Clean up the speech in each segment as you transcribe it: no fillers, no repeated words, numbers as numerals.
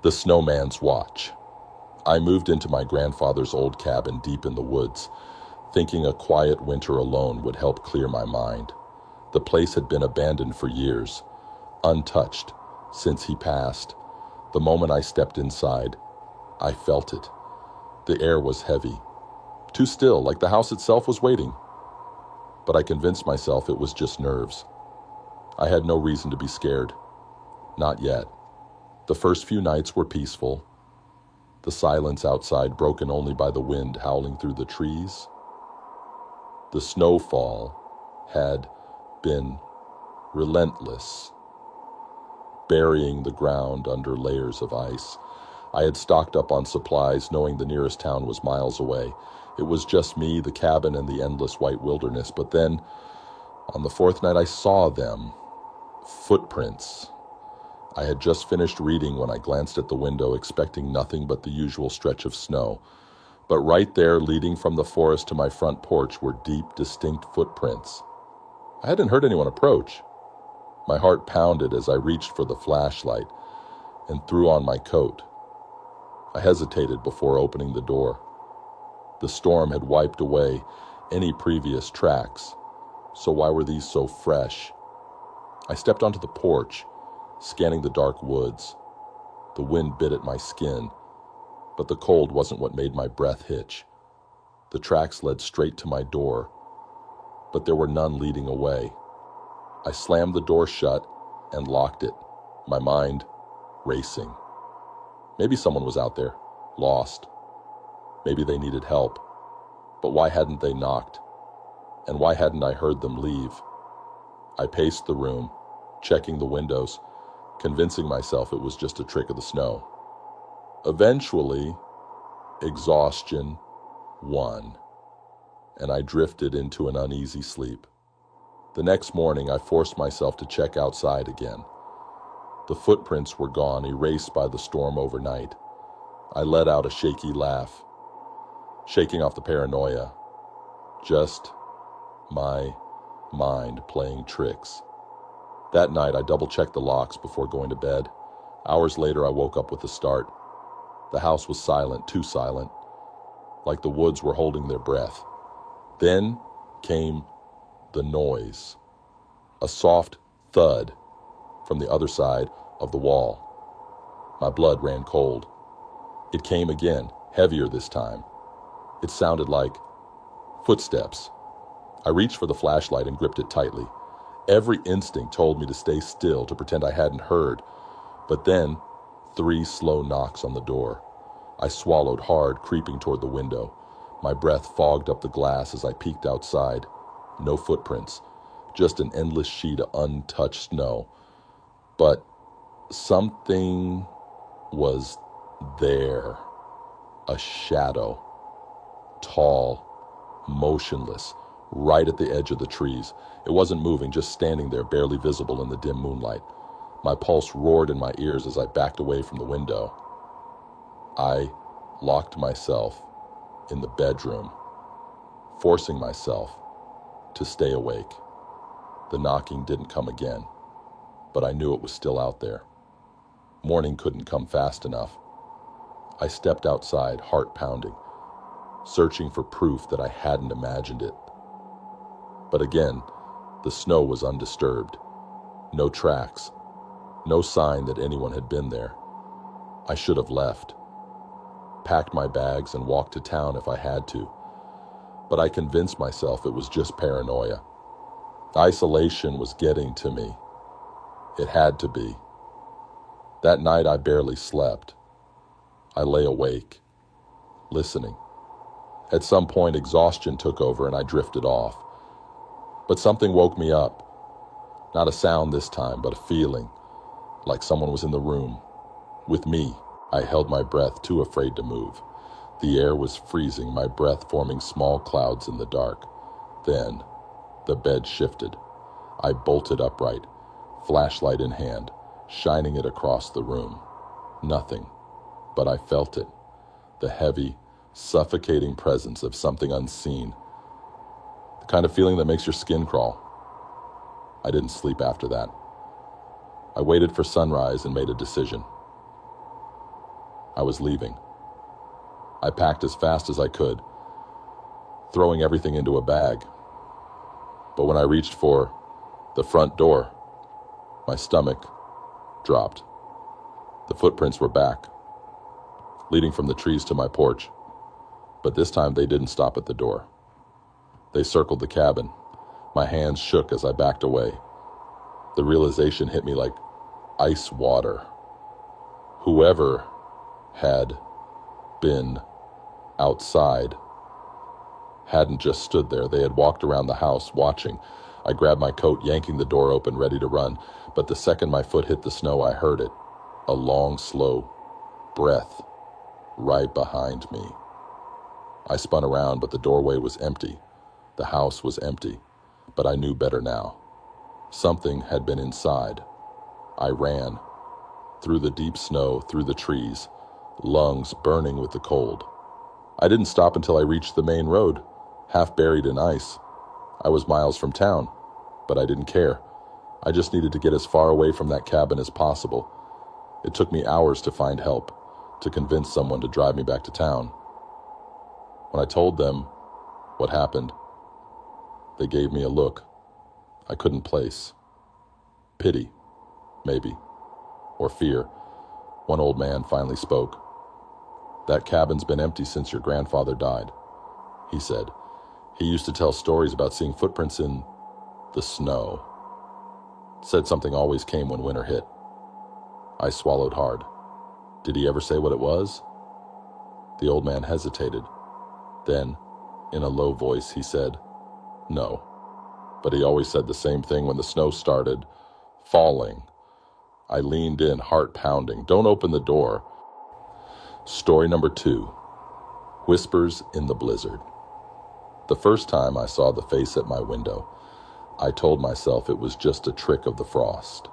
The Snowman's Watch. I moved into my grandfather's old cabin deep in the woods, thinking a quiet winter alone would help clear my mind. The place had been abandoned for years, untouched since he passed. The moment I stepped inside, I felt it. The air was heavy, too still, like the house itself was waiting. But I convinced myself it was just nerves. I had no reason to be scared. Not yet. The first few nights were peaceful, the silence outside broken only by the wind howling through the trees. The snowfall had been relentless, burying the ground under layers of ice. I had stocked up on supplies, knowing the nearest town was miles away. It was just me, the cabin, and the endless white wilderness. But then, on the fourth night, I saw them. Footprints. I had just finished reading when I glanced at the window, expecting nothing but the usual stretch of snow. But right there, leading from the forest to my front porch, were deep, distinct footprints. I hadn't heard anyone approach. My heart pounded as I reached for the flashlight and threw on my coat. I hesitated before opening the door. The storm had wiped away any previous tracks, so why were these so fresh? I stepped onto the porch, scanning the dark woods. The wind bit at my skin, but the cold wasn't what made my breath hitch. The tracks led straight to my door, but there were none leading away. I slammed the door shut and locked it, my mind racing. Maybe someone was out there, lost. Maybe they needed help. But why hadn't they knocked? And why hadn't I heard them leave? I paced the room, checking the windows, convincing myself it was just a trick of the snow. Eventually, exhaustion won, and I drifted into an uneasy sleep. The next morning, I forced myself to check outside again. The footprints were gone, erased by the storm overnight. I let out a shaky laugh, shaking off the paranoia. Just my mind playing tricks. That night, I double-checked the locks before going to bed. Hours later, I woke up with a start. The house was silent, too silent, like the woods were holding their breath. Then came the noise, a soft thud from the other side of the wall. My blood ran cold. It came again, heavier this time. It sounded like footsteps. I reached for the flashlight and gripped it tightly. Every instinct told me to stay still, to pretend I hadn't heard. But then, 3 slow knocks on the door. I swallowed hard, creeping toward the window. My breath fogged up the glass as I peeked outside. No footprints, just an endless sheet of untouched snow. But something was there. A shadow. Tall, motionless, right at the edge of the trees. It wasn't moving, just standing there, barely visible in the dim moonlight. My pulse roared in my ears as I backed away from the window. I locked myself in the bedroom, forcing myself to stay awake. The knocking didn't come again, but I knew it was still out there. Morning couldn't come fast enough. I stepped outside, heart pounding, searching for proof that I hadn't imagined it. But again, the snow was undisturbed. No tracks, no sign that anyone had been there. I should have left, packed my bags and walked to town if I had to. But I convinced myself it was just paranoia. Isolation was getting to me. It had to be. That night I barely slept. I lay awake, listening. At some point, exhaustion took over and I drifted off. But something woke me up. Not a sound this time, but a feeling, like someone was in the room. With me, I held my breath, too afraid to move. The air was freezing, my breath forming small clouds in the dark. Then, the bed shifted. I bolted upright, flashlight in hand, shining it across the room. Nothing, but I felt it. The heavy, suffocating presence of something unseen. The kind of feeling that makes your skin crawl. I didn't sleep after that. I waited for sunrise and made a decision. I was leaving. I packed as fast as I could, throwing everything into a bag. But when I reached for the front door, my stomach dropped. The footprints were back, leading from the trees to my porch. But this time they didn't stop at the door. They circled the cabin. My hands shook as I backed away. The realization hit me like ice water. Whoever had been outside hadn't just stood there. They had walked around the house, watching. I grabbed my coat, yanking the door open, ready to run. But the second my foot hit the snow, I heard it. A long, slow breath right behind me. I spun around, but the doorway was empty. The house was empty, but I knew better now. Something had been inside. I ran, through the deep snow, through the trees, lungs burning with the cold. I didn't stop until I reached the main road, half buried in ice. I was miles from town, but I didn't care. I just needed to get as far away from that cabin as possible. It took me hours to find help, to convince someone to drive me back to town. When I told them what happened, they gave me a look I couldn't place. Pity, maybe, or fear. One old man finally spoke. "That cabin's been empty since your grandfather died," he said. "He used to tell stories about seeing footprints in the snow. Said something always came when winter hit." I swallowed hard. "Did he ever say what it was?" The old man hesitated. Then, in a low voice, he said, "No. But he always said the same thing when the snow started falling." I leaned in, heart pounding. "Don't open the door." Story number 2, Whispers in the Blizzard. The first time I saw the face at my window, I told myself it was just a trick of the frost,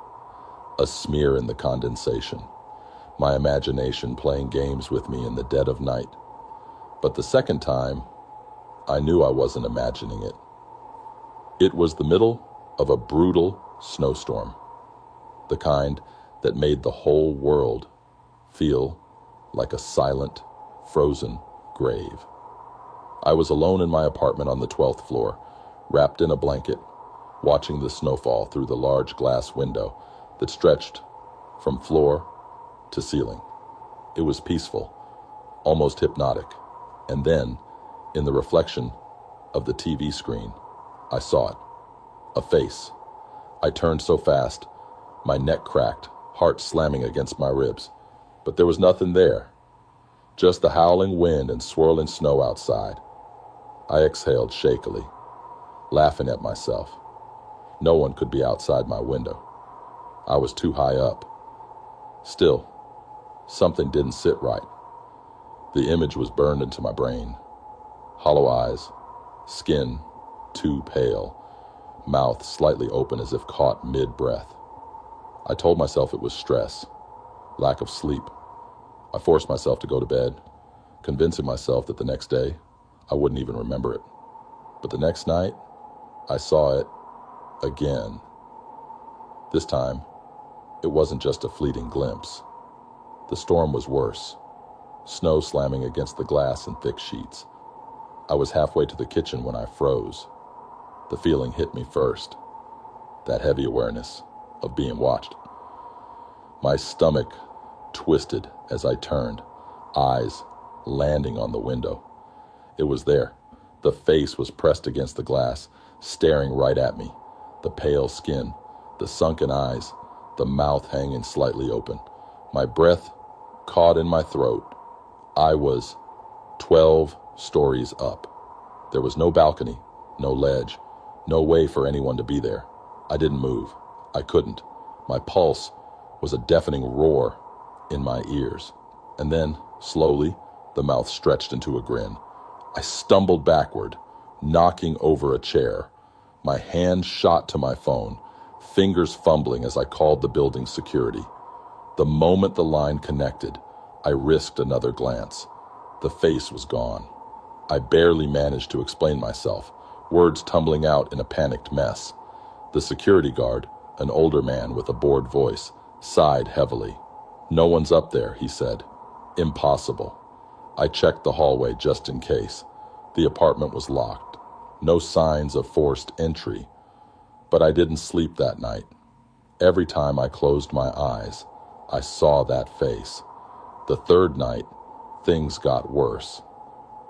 a smear in the condensation, my imagination playing games with me in the dead of night. But the second time, I knew I wasn't imagining it. It was the middle of a brutal snowstorm, the kind that made the whole world feel like a silent, frozen grave. I was alone in my apartment on the 12th floor, wrapped in a blanket, watching the snowfall through the large glass window that stretched from floor to ceiling. It was peaceful, almost hypnotic. And then, in the reflection of the TV screen, I saw it. A face. I turned so fast, my neck cracked, heart slamming against my ribs. But there was nothing there. Just the howling wind and swirling snow outside. I exhaled shakily, laughing at myself. No one could be outside my window. I was too high up. Still, something didn't sit right. The image was burned into my brain. Hollow eyes, skin too pale, mouth slightly open as if caught mid-breath. I told myself it was stress, lack of sleep. I forced myself to go to bed, convincing myself that the next day I wouldn't even remember it. But the next night, I saw it again. This time, it wasn't just a fleeting glimpse. The storm was worse, snow slamming against the glass in thick sheets. I was halfway to the kitchen when I froze. The feeling hit me first, that heavy awareness of being watched. My stomach twisted as I turned, eyes landing on the window. It was there. The face was pressed against the glass, staring right at me. The pale skin, the sunken eyes, the mouth hanging slightly open. My breath caught in my throat. I was 12 stories up. There was no balcony, no ledge, no way for anyone to be there. I didn't move. I couldn't. My pulse was a deafening roar in my ears. And then, slowly, the mouth stretched into a grin. I stumbled backward, knocking over a chair. My hand shot to my phone, fingers fumbling as I called the building's security. The moment the line connected, I risked another glance. The face was gone. I barely managed to explain myself, words tumbling out in a panicked mess. The security guard, an older man with a bored voice, sighed heavily. "No one's up there," he said. Impossible. I checked the hallway just in case. The apartment was locked. No signs of forced entry. But I didn't sleep that night. Every time I closed my eyes, I saw that face. The third night, things got worse.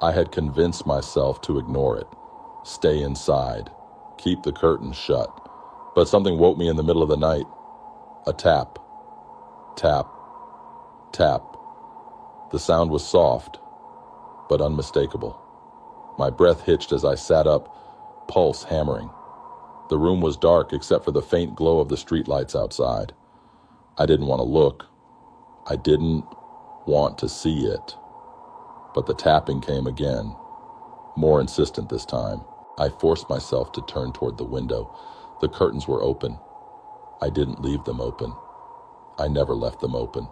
I had convinced myself to ignore it, stay inside, keep the curtains shut. But something woke me in the middle of the night. A tap, tap, tap. The sound was soft, but unmistakable. My breath hitched as I sat up, pulse hammering. The room was dark except for the faint glow of the streetlights outside. I didn't want to look. I didn't want to see it. But the tapping came again, more insistent this time. I forced myself to turn toward the window. The curtains were open. I didn't leave them open. I never left them open.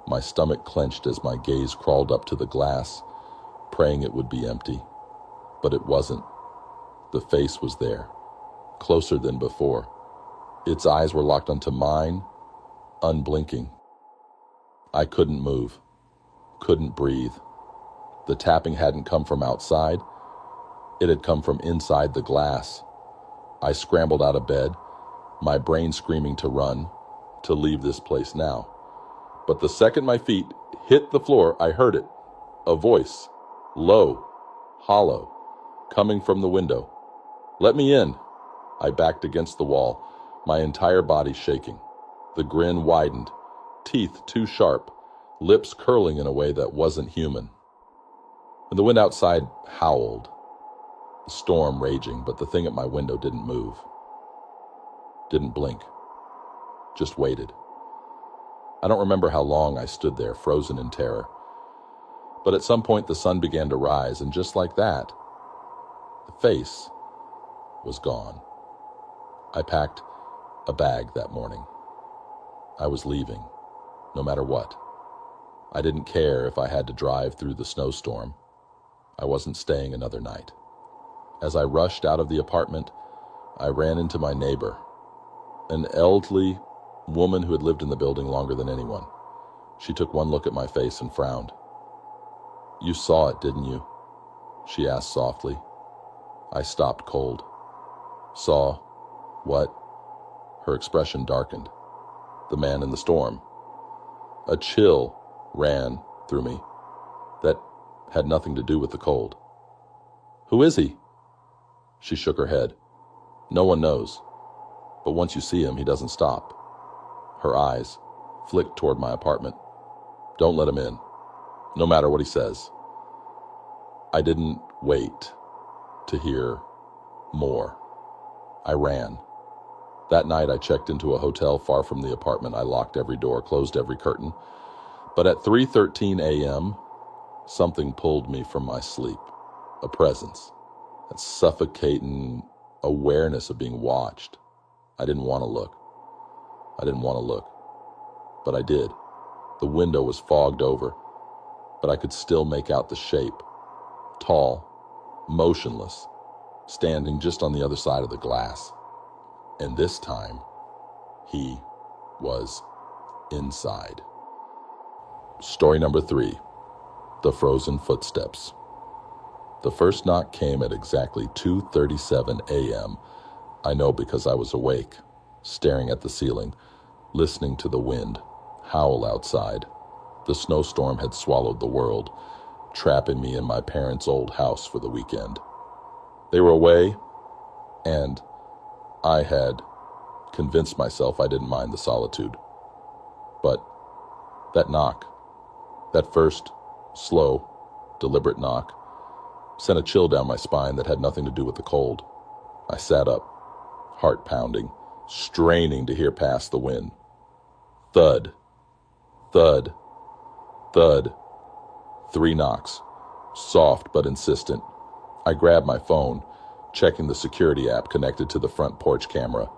My stomach clenched as my gaze crawled up to the glass, praying it would be empty. But it wasn't. The face was there, closer than before. Its eyes were locked onto mine, unblinking. I couldn't move, couldn't breathe. The tapping hadn't come from outside. It had come from inside the glass. I scrambled out of bed, my brain screaming to run, to leave this place now. But the second my feet hit the floor, I heard it. A voice, low, hollow, coming from the window. "Let me in." I backed against the wall, my entire body shaking. The grin widened, teeth too sharp, lips curling in a way that wasn't human. And the wind outside howled, the storm raging, but the thing at my window didn't move. Didn't blink. Just waited. I don't remember how long I stood there, frozen in terror. But at some point the sun began to rise, and just like that, the face was gone. I packed a bag that morning. I was leaving, no matter what. I didn't care if I had to drive through the snowstorm. I wasn't staying another night. As I rushed out of the apartment, I ran into my neighbor, an elderly woman who had lived in the building longer than anyone. She took one look at my face and frowned. "You saw it, didn't you?" she asked softly. I stopped cold. "Saw what?" Her expression darkened. "The man in the storm." A chill ran through me that had nothing to do with the cold. "Who is he?" She shook her head. "No one knows. But once you see him, he doesn't stop." Her eyes flicked toward my apartment. "Don't let him in, no matter what he says." I didn't wait to hear more. I ran. That night I checked into a hotel far from the apartment. I locked every door, closed every curtain. But at 3:13 a.m., something pulled me from my sleep. A presence. That suffocating awareness of being watched. I didn't want to look. But I did. The window was fogged over, but I could still make out the shape. Tall, motionless, standing just on the other side of the glass. And this time, he was inside. Story number 3, The Frozen Footsteps. The first knock came at exactly 2:37 a.m. I know because I was awake, staring at the ceiling, listening to the wind howl outside. The snowstorm had swallowed the world, trapping me in my parents' old house for the weekend. They were away, and I had convinced myself I didn't mind the solitude. But that knock, that first slow, deliberate knock, sent a chill down my spine that had nothing to do with the cold. I sat up, heart pounding, straining to hear past the wind. Thud, thud, thud. 3 knocks, soft but insistent. I grabbed my phone, checking the security app connected to the front porch camera.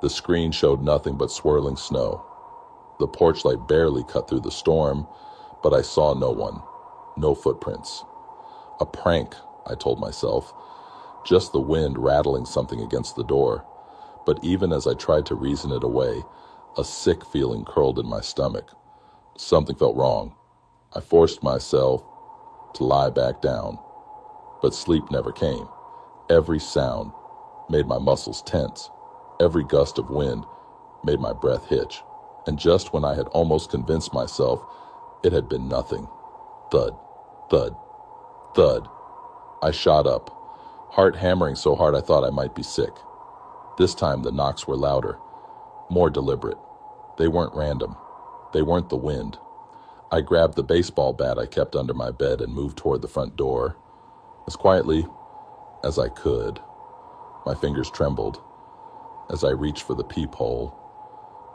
The screen showed nothing but swirling snow. The porch light barely cut through the storm, but I saw no one, no footprints. A prank, I told myself, just the wind rattling something against the door. But even as I tried to reason it away, a sick feeling curled in my stomach. Something felt wrong. I forced myself to lie back down, but sleep never came. Every sound made my muscles tense. Every gust of wind made my breath hitch. And just when I had almost convinced myself it had been nothing, thud, thud, thud, I shot up, heart hammering so hard I thought I might be sick. This time the knocks were louder, more deliberate. They weren't random. They weren't the wind. I grabbed the baseball bat I kept under my bed and moved toward the front door, as quietly as I could. My fingers trembled as I reached for the peephole.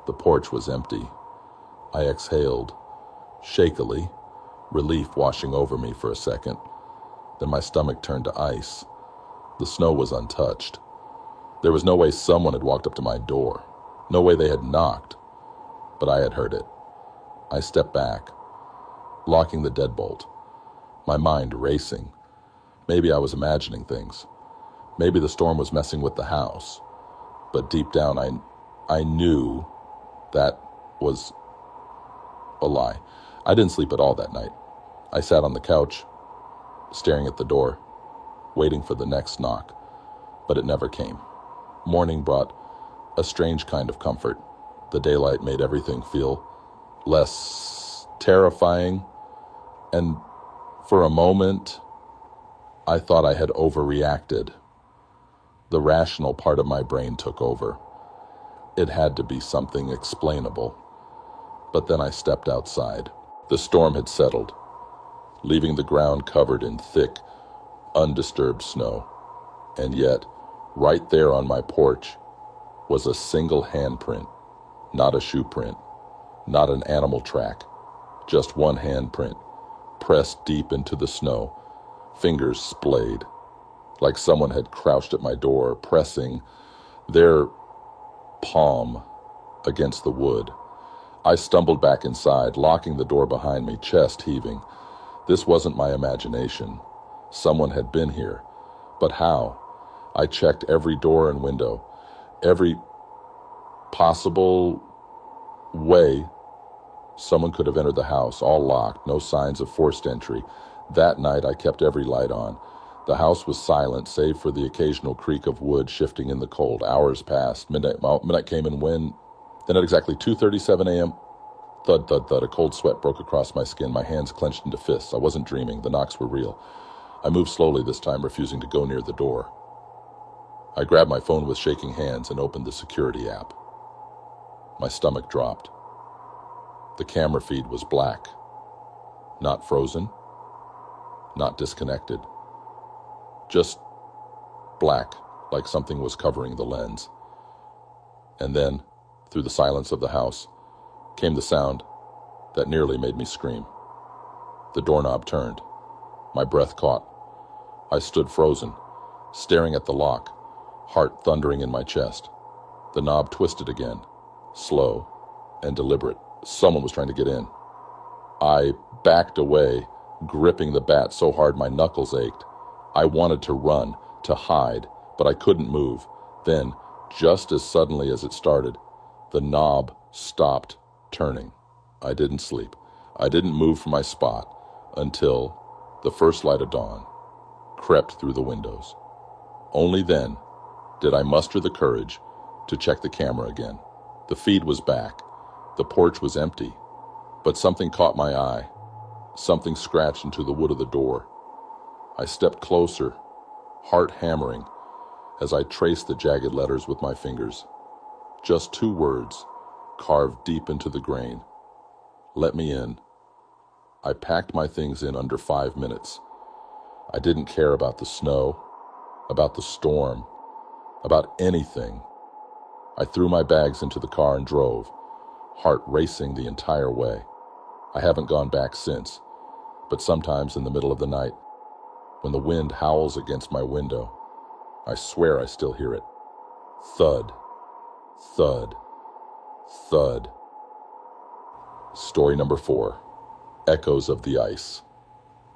The porch was empty. I exhaled, shakily, relief washing over me for a second. Then my stomach turned to ice. The snow was untouched. There was no way someone had walked up to my door. No way they had knocked. But I had heard it. I stepped back, locking the deadbolt, my mind racing. Maybe I was imagining things. Maybe the storm was messing with the house. But deep down, I knew that was a lie. I didn't sleep at all that night. I sat on the couch, staring at the door, waiting for the next knock. But it never came. Morning brought a strange kind of comfort. The daylight made everything feel less terrifying, and for a moment, I thought I had overreacted. The rational part of my brain took over. It had to be something explainable. But then I stepped outside. The storm had settled, leaving the ground covered in thick, undisturbed snow. And yet, right there on my porch was a single handprint, not a shoe print, not an animal track, just one handprint, pressed deep into the snow, fingers splayed, like someone had crouched at my door, pressing their palm against the wood. I stumbled back inside, locking the door behind me, chest heaving. This wasn't my imagination. Someone had been here. But how? I checked every door and window, every possible way someone could have entered the house, all locked, no signs of forced entry. That night I kept every light on. The house was silent, save for the occasional creak of wood shifting in the cold. Hours passed. Midnight came and went. Then at exactly 2:37 a.m., thud, thud, thud, a cold sweat broke across my skin. My hands clenched into fists. I wasn't dreaming. The knocks were real. I moved slowly this time, refusing to go near the door. I grabbed my phone with shaking hands and opened the security app. My stomach dropped. The camera feed was black. Not frozen. Not disconnected. Just black, like something was covering the lens. And then, through the silence of the house, came the sound that nearly made me scream. The doorknob turned. My breath caught. I stood frozen, staring at the lock, heart thundering in my chest. The knob twisted again, slow and deliberate. Someone was trying to get in. I backed away, gripping the bat so hard my knuckles ached. I wanted to run, to hide, but I couldn't move. Then, just as suddenly as it started, the knob stopped turning. I didn't sleep. I didn't move from my spot until the first light of dawn crept through the windows. Only then did I muster the courage to check the camera again. The feed was back. The porch was empty. But something caught my eye. Something scratched into the wood of the door. I stepped closer, heart hammering, as I traced the jagged letters with my fingers. Just 2 words, carved deep into the grain. Let me in. I packed my things in under 5 minutes. I didn't care about the snow, about the storm, about anything. I threw my bags into the car and drove, heart racing the entire way. I haven't gone back since, but sometimes in the middle of the night, when the wind howls against my window, I swear I still hear it. Thud, thud, thud. Story number 4, Echoes of the Ice.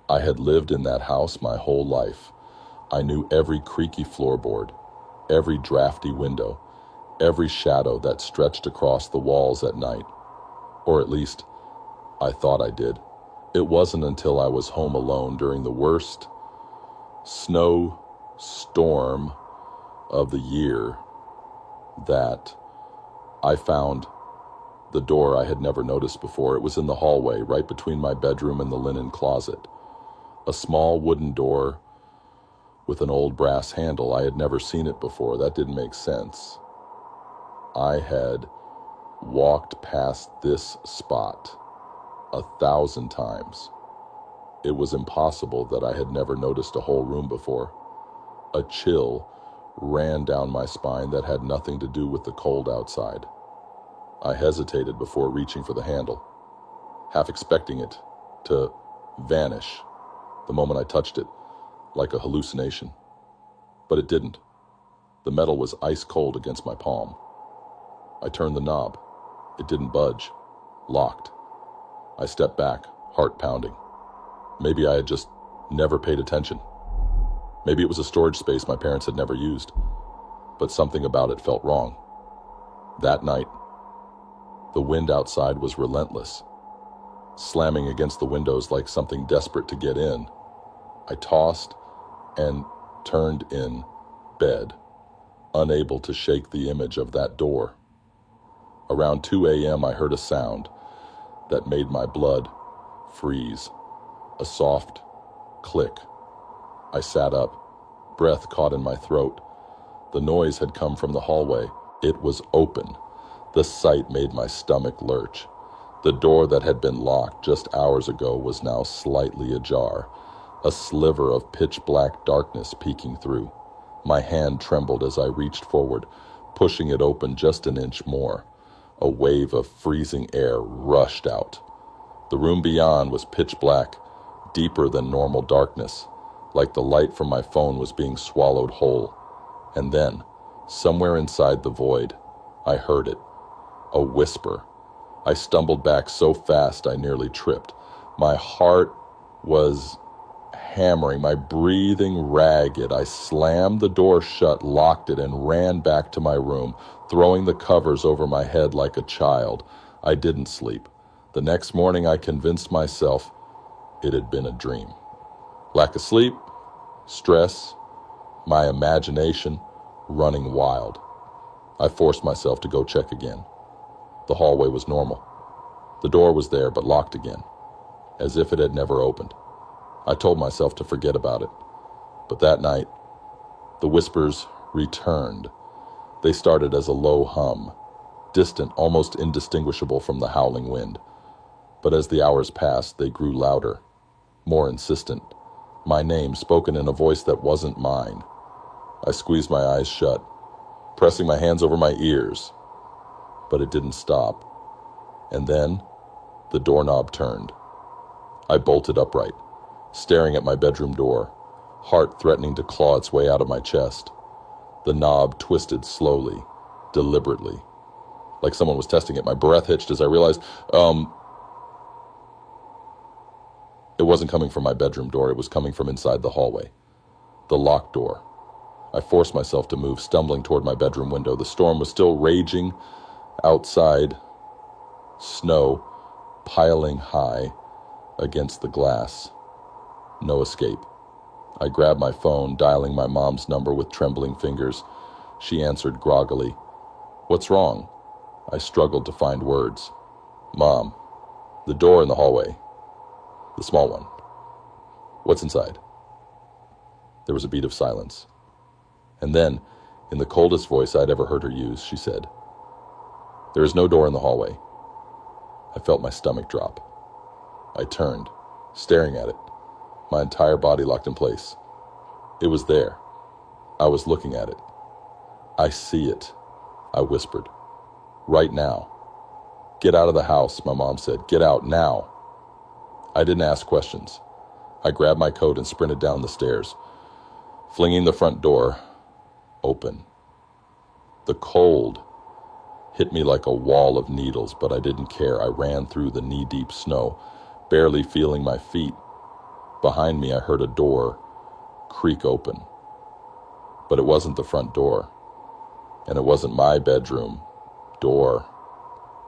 I had lived in that house my whole life. I knew every creaky floorboard, every drafty window, every shadow that stretched across the walls at night. Or at least, I thought I did. It wasn't until I was home alone during the worst snow storm of the year that I found the door I had never noticed before. It was in the hallway, right between my bedroom and the linen closet. A small wooden door with an old brass handle. I had never seen it before. That didn't make sense. I had walked past this spot 1,000 times. It was impossible that I had never noticed a whole room before. A chill ran down my spine that had nothing to do with the cold outside. I hesitated before reaching for the handle, half expecting it to vanish the moment I touched it, like a hallucination. But it didn't. The metal was ice cold against my palm. I turned the knob. It didn't budge. Locked. I stepped back, heart pounding. Maybe I had just never paid attention. Maybe it was a storage space my parents had never used. But something about it felt wrong. That night, the wind outside was relentless, slamming against the windows like something desperate to get in. I tossed and turned in bed, unable to shake the image of that door. Around 2 a.m., I heard a sound that made my blood freeze. A soft click. I sat up, breath caught in my throat. The noise had come from the hallway. It was open. The sight made my stomach lurch. The door that had been locked just hours ago was now slightly ajar, a sliver of pitch-black darkness peeking through. My hand trembled as I reached forward, pushing it open just an inch more. A wave of freezing air rushed out. The room beyond was pitch black, deeper than normal darkness, like the light from my phone was being swallowed whole. And then, somewhere inside the void, I heard it. A whisper. I stumbled back so fast I nearly tripped. My heart was hammering, my breathing ragged. I slammed the door shut, locked it, and ran back to my room, throwing the covers over my head like a child. I didn't sleep. The next morning I convinced myself it had been a dream. Lack of sleep, stress, my imagination running wild. I forced myself to go check again. The hallway was normal. The door was there, but locked again, as if it had never opened. I told myself to forget about it. But that night, the whispers returned. They started as a low hum, distant, almost indistinguishable from the howling wind. But as the hours passed, they grew louder, more insistent. My name spoken in a voice that wasn't mine. I squeezed my eyes shut, pressing my hands over my ears. But it didn't stop. And then, the doorknob turned. I bolted upright, staring at my bedroom door, heart threatening to claw its way out of my chest. The knob twisted slowly, deliberately, like someone was testing it. My breath hitched as I realized, it wasn't coming from my bedroom door. It was coming from inside the hallway, the locked door. I forced myself to move, stumbling toward my bedroom window. The storm was still raging outside, snow piling high against the glass. No escape. I grabbed my phone, dialing my mom's number with trembling fingers. She answered groggily. "What's wrong?" I struggled to find words. "Mom, the door in the hallway. The small one. What's inside?" There was a beat of silence. And then, in the coldest voice I'd ever heard her use, she said, "There is no door in the hallway." I felt my stomach drop. I turned, staring at it, my entire body locked in place. It was there. I was looking at it. "I see it," I whispered. "Right now." "Get out of the house," my mom said. "Get out now." I didn't ask questions. I grabbed my coat and sprinted down the stairs, flinging the front door open. The cold hit me like a wall of needles, but I didn't care. I ran through the knee-deep snow, barely feeling my feet. Behind me, I heard a door creak open. But it wasn't the front door, and it wasn't my bedroom door.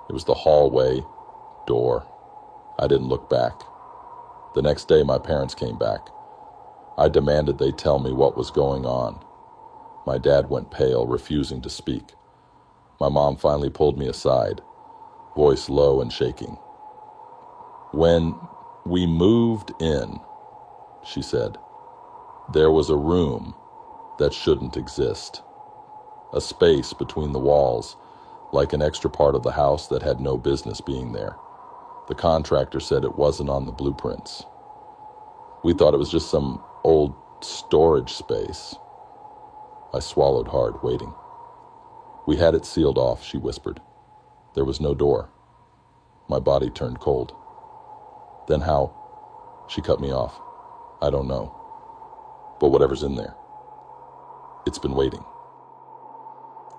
It was the hallway door. I didn't look back. The next day, my parents came back. I demanded they tell me what was going on. My dad went pale, refusing to speak. My mom finally pulled me aside, voice low and shaking. "When we moved in," she said, "there was a room that shouldn't exist. A space between the walls, like an extra part of the house that had no business being there. The contractor said it wasn't on the blueprints. We thought it was just some old storage space." I swallowed hard, waiting. "We had it sealed off," she whispered. "There was no door." My body turned cold. "Then how?" She cut me off. "I don't know. But whatever's in there, it's been waiting."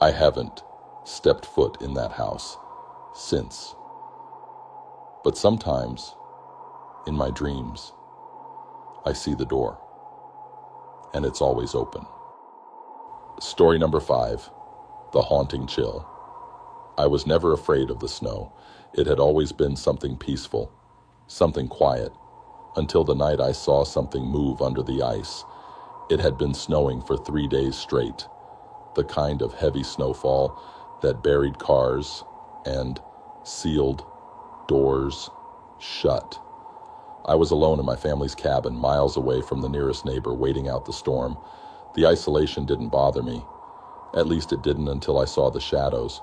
I haven't stepped foot in that house since. But sometimes, in my dreams, I see the door, and it's always open. Story number 5, The Haunting Chill. I was never afraid of the snow. It had always been something peaceful, something quiet, until the night I saw something move under the ice. It had been snowing for 3 days straight, the kind of heavy snowfall that buried cars and sealed doors shut. I was alone in my family's cabin, miles away from the nearest neighbor, waiting out the storm. The isolation didn't bother me. At least it didn't until I saw the shadows.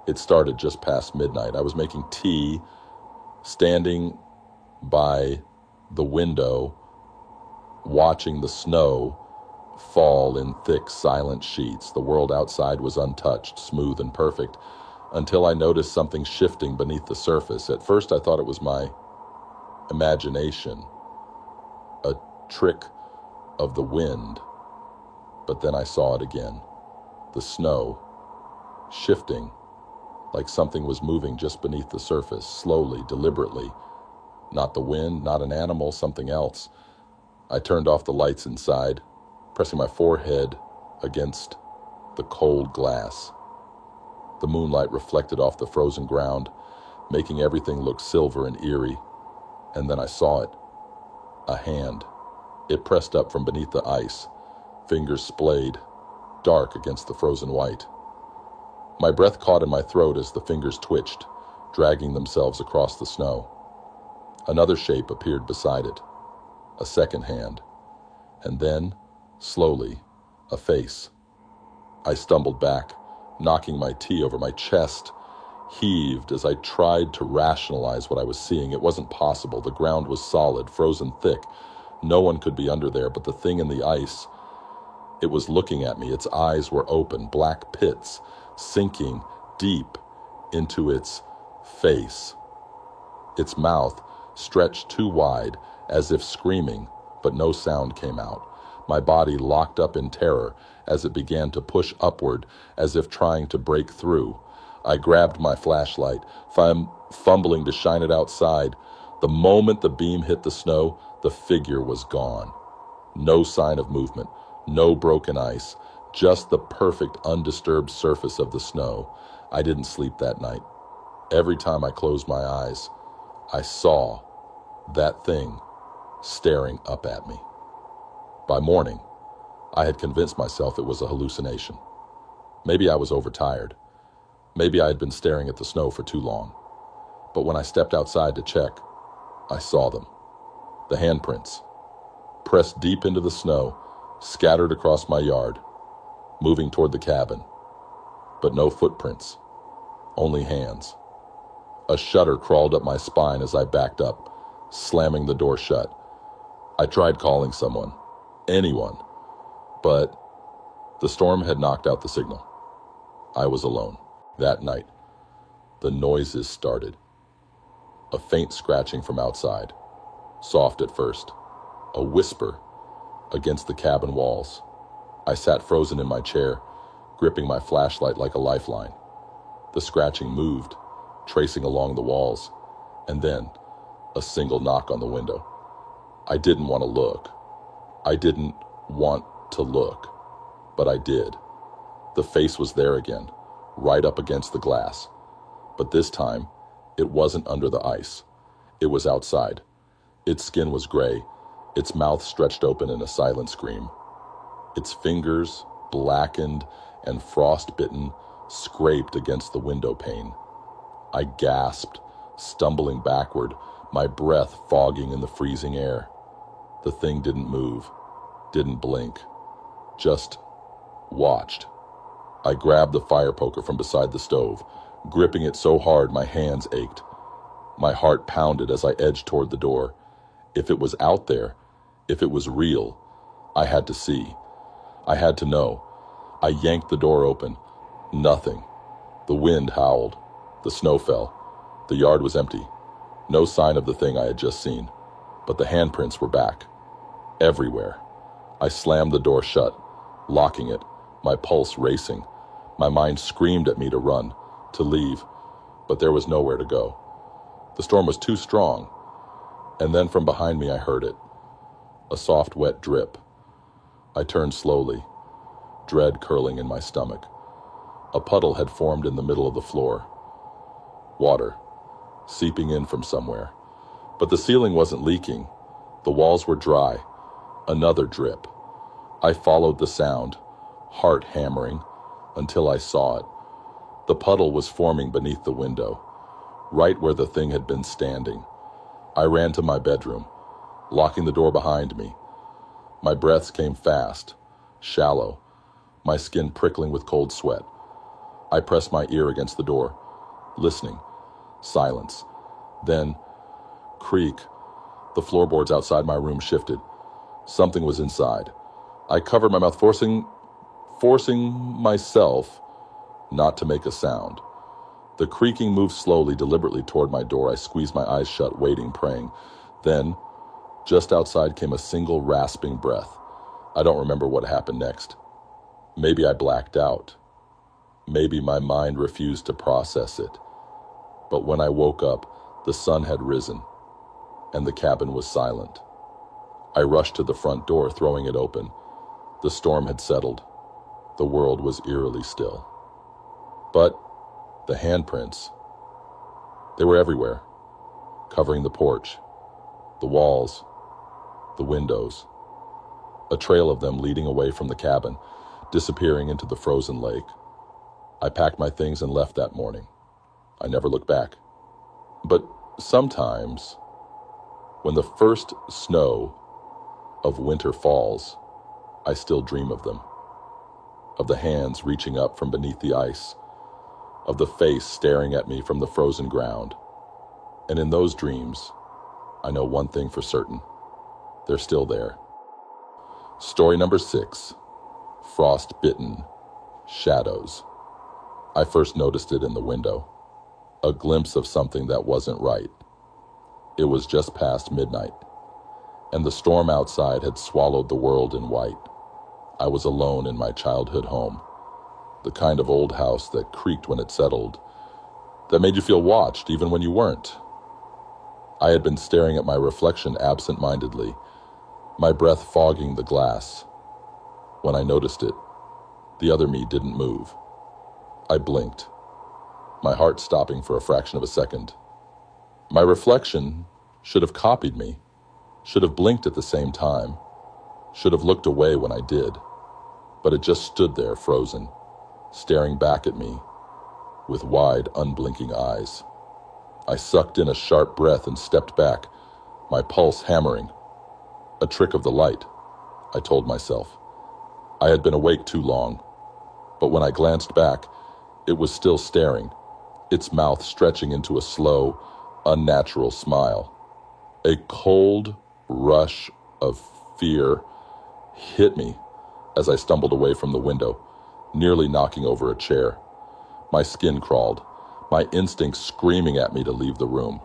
It started just past midnight. I was making tea, standing by the window, watching the snow fall in thick, silent sheets. The world outside was untouched, smooth and perfect, until I noticed something shifting beneath the surface. At first I thought it was my imagination, a trick of the wind, but then I saw it again. The snow shifting, like something was moving just beneath the surface, slowly, deliberately. Not the wind, not an animal, something else. I turned off the lights inside, pressing my forehead against the cold glass. The moonlight reflected off the frozen ground, making everything look silver and eerie. And then I saw it. A hand. It pressed up from beneath the ice, fingers splayed, dark against the frozen white. My breath caught in my throat as the fingers twitched, dragging themselves across the snow. Another shape appeared beside it, a second hand, and then, slowly, a face. I stumbled back, knocking my tea over. My chest heaved as I tried to rationalize what I was seeing. It wasn't possible. The ground was solid, frozen thick. No one could be under there, but the thing in the ice, it was looking at me. Its eyes were open, black pits, sinking deep into its face. Its mouth stretched too wide, as if screaming, but no sound came out. My body locked up in terror as it began to push upward, as if trying to break through. I grabbed my flashlight, fumbling to shine it outside. The moment the beam hit the snow, the figure was gone. No sign of movement, no broken ice, just the perfect undisturbed surface of the snow. I didn't sleep that night. Every time I closed my eyes, I saw that thing staring up at me. By morning, I had convinced myself it was a hallucination. Maybe I was overtired. Maybe I had been staring at the snow for too long. But when I stepped outside to check, I saw them. The handprints, pressed deep into the snow, scattered across my yard, moving toward the cabin. But no footprints, only hands. A shudder crawled up my spine as I backed up, slamming the door shut. I tried calling someone, anyone, but the storm had knocked out the signal. I was alone. That night, the noises started. A faint scratching from outside, soft at first, a whisper against the cabin walls. I sat frozen in my chair, gripping my flashlight like a lifeline. The scratching moved, tracing along the walls, and then a single knock on the window. I didn't want to look. I didn't want to look, but I did. The face was there again, right up against the glass. But this time, it wasn't under the ice. It was outside, Its skin was gray, its mouth stretched open in a silent scream. Its fingers, blackened and frost-bitten, scraped against the window pane. I gasped, stumbling backward, my breath fogging in the freezing air. The thing didn't move, didn't blink, just watched. I grabbed the fire poker from beside the stove, gripping it so hard my hands ached. My heart pounded as I edged toward the door. If it was out there, if it was real, I had to see. I had to know. I yanked the door open. Nothing. The wind howled. The snow fell. The yard was empty. No sign of the thing I had just seen. But the handprints were back. Everywhere. I slammed the door shut, locking it, my pulse racing. My mind screamed at me to run, to leave, but there was nowhere to go. The storm was too strong. And then from behind me I heard it. A soft, wet drip. I turned slowly, dread curling in my stomach. A puddle had formed in the middle of the floor. Water, seeping in from somewhere. But the ceiling wasn't leaking. The walls were dry. Another drip. I followed the sound, heart hammering, until I saw it. The puddle was forming beneath the window, right where the thing had been standing. I ran to my bedroom, locking the door behind me. My breaths came fast, shallow, my skin prickling with cold sweat. I pressed my ear against the door, listening. Silence. Then, creak. The floorboards outside my room shifted. Something was inside. I covered my mouth, forcing myself not to make a sound. The creaking moved slowly, deliberately toward my door. I squeezed my eyes shut, waiting, praying. Then, just outside came a single rasping breath. I don't remember what happened next. Maybe I blacked out. Maybe my mind refused to process it. But when I woke up, the sun had risen, and the cabin was silent. I rushed to the front door, throwing it open. The storm had settled. The world was eerily still. But the handprints, they were everywhere, covering the porch, the walls, the windows. A trail of them leading away from the cabin, disappearing into the frozen lake. I packed my things and left that morning. I never looked back. But sometimes, when the first snow of winter falls, I still dream of them. Of the hands reaching up from beneath the ice. Of the face staring at me from the frozen ground. And in those dreams, I know one thing for certain. They're still there. Story number 6, Frost-Bitten Shadows. I first noticed it in the window. A glimpse of something that wasn't right. It was just past midnight, and the storm outside had swallowed the world in white. I was alone in my childhood home, the kind of old house that creaked when it settled, that made you feel watched even when you weren't. I had been staring at my reflection absent-mindedly, my breath fogging the glass. When I noticed it, the other me didn't move. I blinked, my heart stopping for a fraction of a second. My reflection should have copied me, should have blinked at the same time, should have looked away when I did, but it just stood there frozen, staring back at me with wide, unblinking eyes. I sucked in a sharp breath and stepped back, my pulse hammering. A trick of the light, I told myself. I had been awake too long, but when I glanced back, it was still staring, its mouth stretching into a slow, unnatural smile. A cold rush of fear hit me as I stumbled away from the window, nearly knocking over a chair. My skin crawled, my instincts screaming at me to leave the room.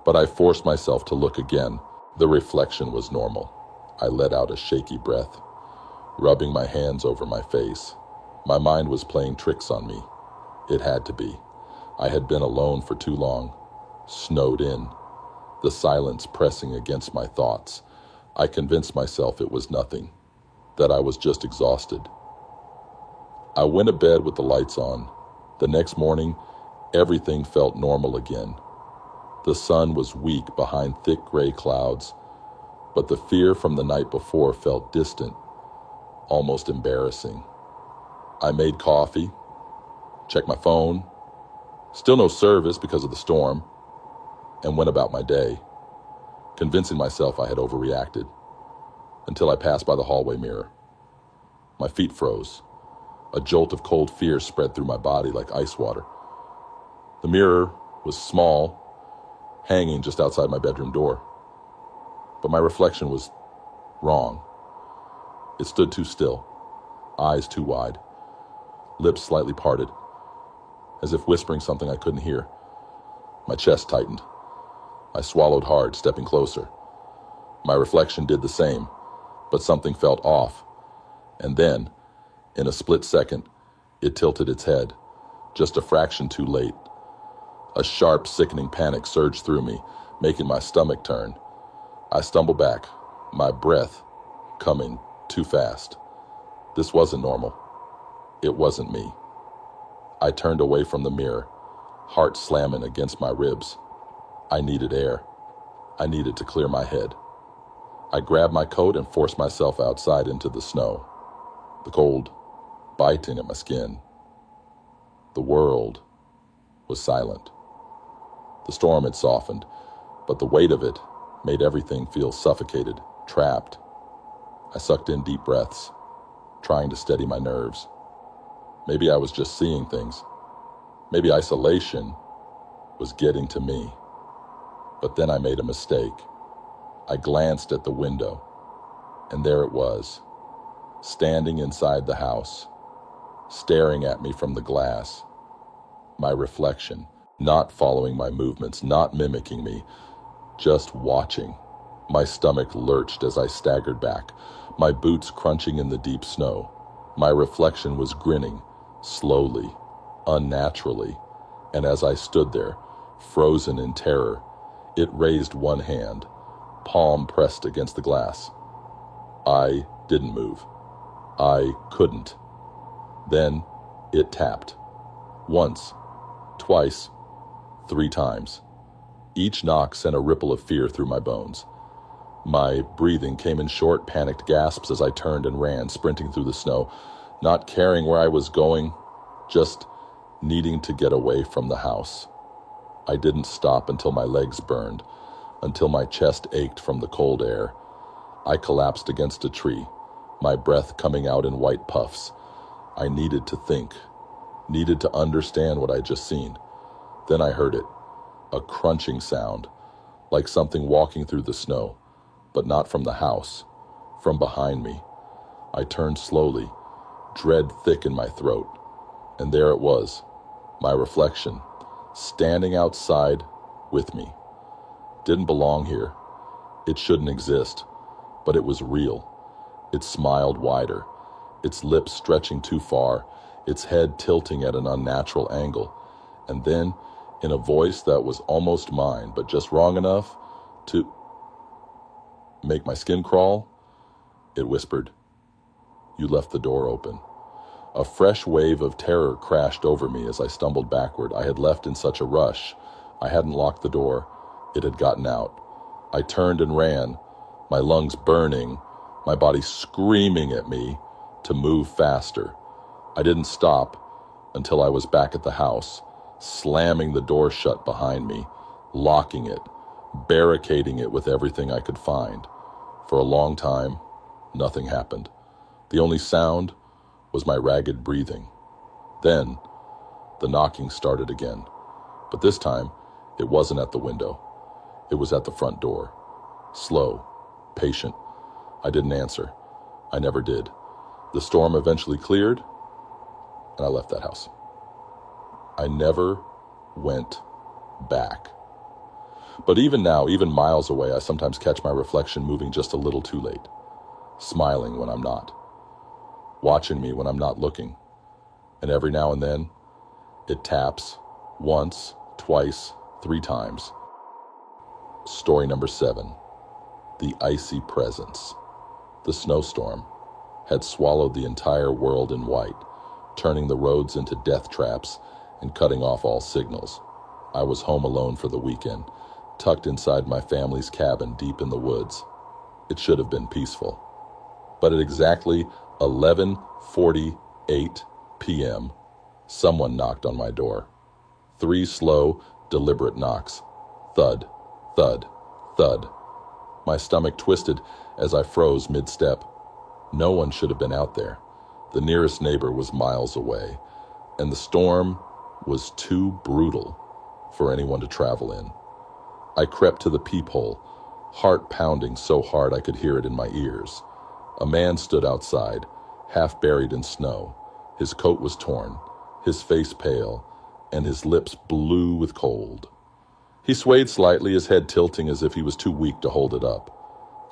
But I forced myself to look again. The reflection was normal. I let out a shaky breath, rubbing my hands over my face. My mind was playing tricks on me. It had to be. I had been alone for too long, snowed in, the silence pressing against my thoughts. I convinced myself it was nothing, that I was just exhausted. I went to bed with the lights on. The next morning, everything felt normal again. The sun was weak behind thick gray clouds, but the fear from the night before felt distant, almost embarrassing. I made coffee, checked my phone, still no service because of the storm, and went about my day, convincing myself I had overreacted, until I passed by the hallway mirror. My feet froze. A jolt of cold fear spread through my body like ice water. The mirror was small, hanging just outside my bedroom door. But my reflection was wrong. It stood too still, eyes too wide, lips slightly parted, as if whispering something I couldn't hear. My chest tightened. I swallowed hard, stepping closer. My reflection did the same, but something felt off. And then, in a split second, it tilted its head, just a fraction too late. A sharp, sickening panic surged through me, making my stomach turn. I stumbled back, my breath coming too fast. This wasn't normal. It wasn't me. I turned away from the mirror, heart slamming against my ribs. I needed air. I needed to clear my head. I grabbed my coat and forced myself outside into the snow, the cold biting at my skin. The world was silent. The storm had softened, but the weight of it made everything feel suffocated, trapped. I sucked in deep breaths, trying to steady my nerves. Maybe I was just seeing things. Maybe isolation was getting to me. But then I made a mistake. I glanced at the window, and there it was, standing inside the house, staring at me from the glass. My reflection, not following my movements, not mimicking me, just watching. My stomach lurched as I staggered back, my boots crunching in the deep snow. My reflection was grinning, slowly, unnaturally, and as I stood there, frozen in terror, it raised one hand, palm pressed against the glass. I didn't move. I couldn't. Then it tapped. Once, twice, 3 times. Each knock sent a ripple of fear through my bones. My breathing came in short, panicked gasps as I turned and ran, sprinting through the snow, not caring where I was going, just needing to get away from the house. I didn't stop until my legs burned, until my chest ached from the cold air. I collapsed against a tree, my breath coming out in white puffs. I needed to think, needed to understand what I'd just seen. Then I heard it, a crunching sound, like something walking through the snow, but not from the house, from behind me. I turned slowly, dread thick in my throat, and there it was, my reflection, standing outside with me. Didn't belong here. It shouldn't exist, but it was real. It smiled wider, its lips stretching too far, its head tilting at an unnatural angle, and then, in a voice that was almost mine, but just wrong enough to make my skin crawl, it whispered, "You left the door open." A fresh wave of terror crashed over me as I stumbled backward. I had left in such a rush. I hadn't locked the door. It had gotten out. I turned and ran, my lungs burning, my body screaming at me to move faster. I didn't stop until I was back at the house, slamming the door shut behind me, locking it, barricading it with everything I could find. For a long time, nothing happened. The only sound was my ragged breathing. Then, the knocking started again. But this time, it wasn't at the window. It was at the front door. Slow, patient. I didn't answer. I never did. The storm eventually cleared, and I left that house. I never went back. But even now, even miles away, I sometimes catch my reflection moving just a little too late, smiling when I'm not, watching me when I'm not looking. And every now and then, it taps, once, twice, 3 times. Story number 7, the icy presence. The snowstorm had swallowed the entire world in white, turning the roads into death traps and cutting off all signals. I was home alone for the weekend, tucked inside my family's cabin deep in the woods. It should have been peaceful. But at exactly 11:48 p.m., someone knocked on my door. 3 slow, deliberate knocks. Thud, thud, thud. My stomach twisted as I froze mid-step. No one should have been out there. The nearest neighbor was miles away, and the storm was too brutal for anyone to travel in. I crept to the peephole, heart pounding so hard I could hear it in my ears. A man stood outside, half buried in snow. His coat was torn, his face pale, and his lips blue with cold. He swayed slightly, his head tilting as if he was too weak to hold it up.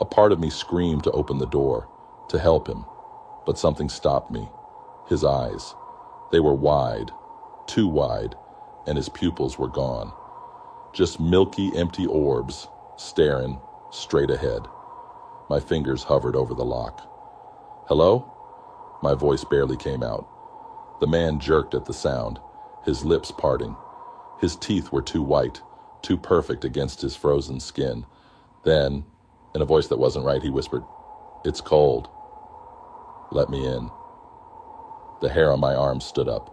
A part of me screamed to open the door, to help him, but something stopped me. His eyes. They were wide, too wide, and his pupils were gone. Just milky, empty orbs, staring straight ahead. My fingers hovered over the lock. "Hello?" My voice barely came out. The man jerked at the sound, his lips parting. His teeth were too white, too perfect against his frozen skin. Then, in a voice that wasn't right, he whispered, "It's cold. Let me in." The hair on my arm stood up.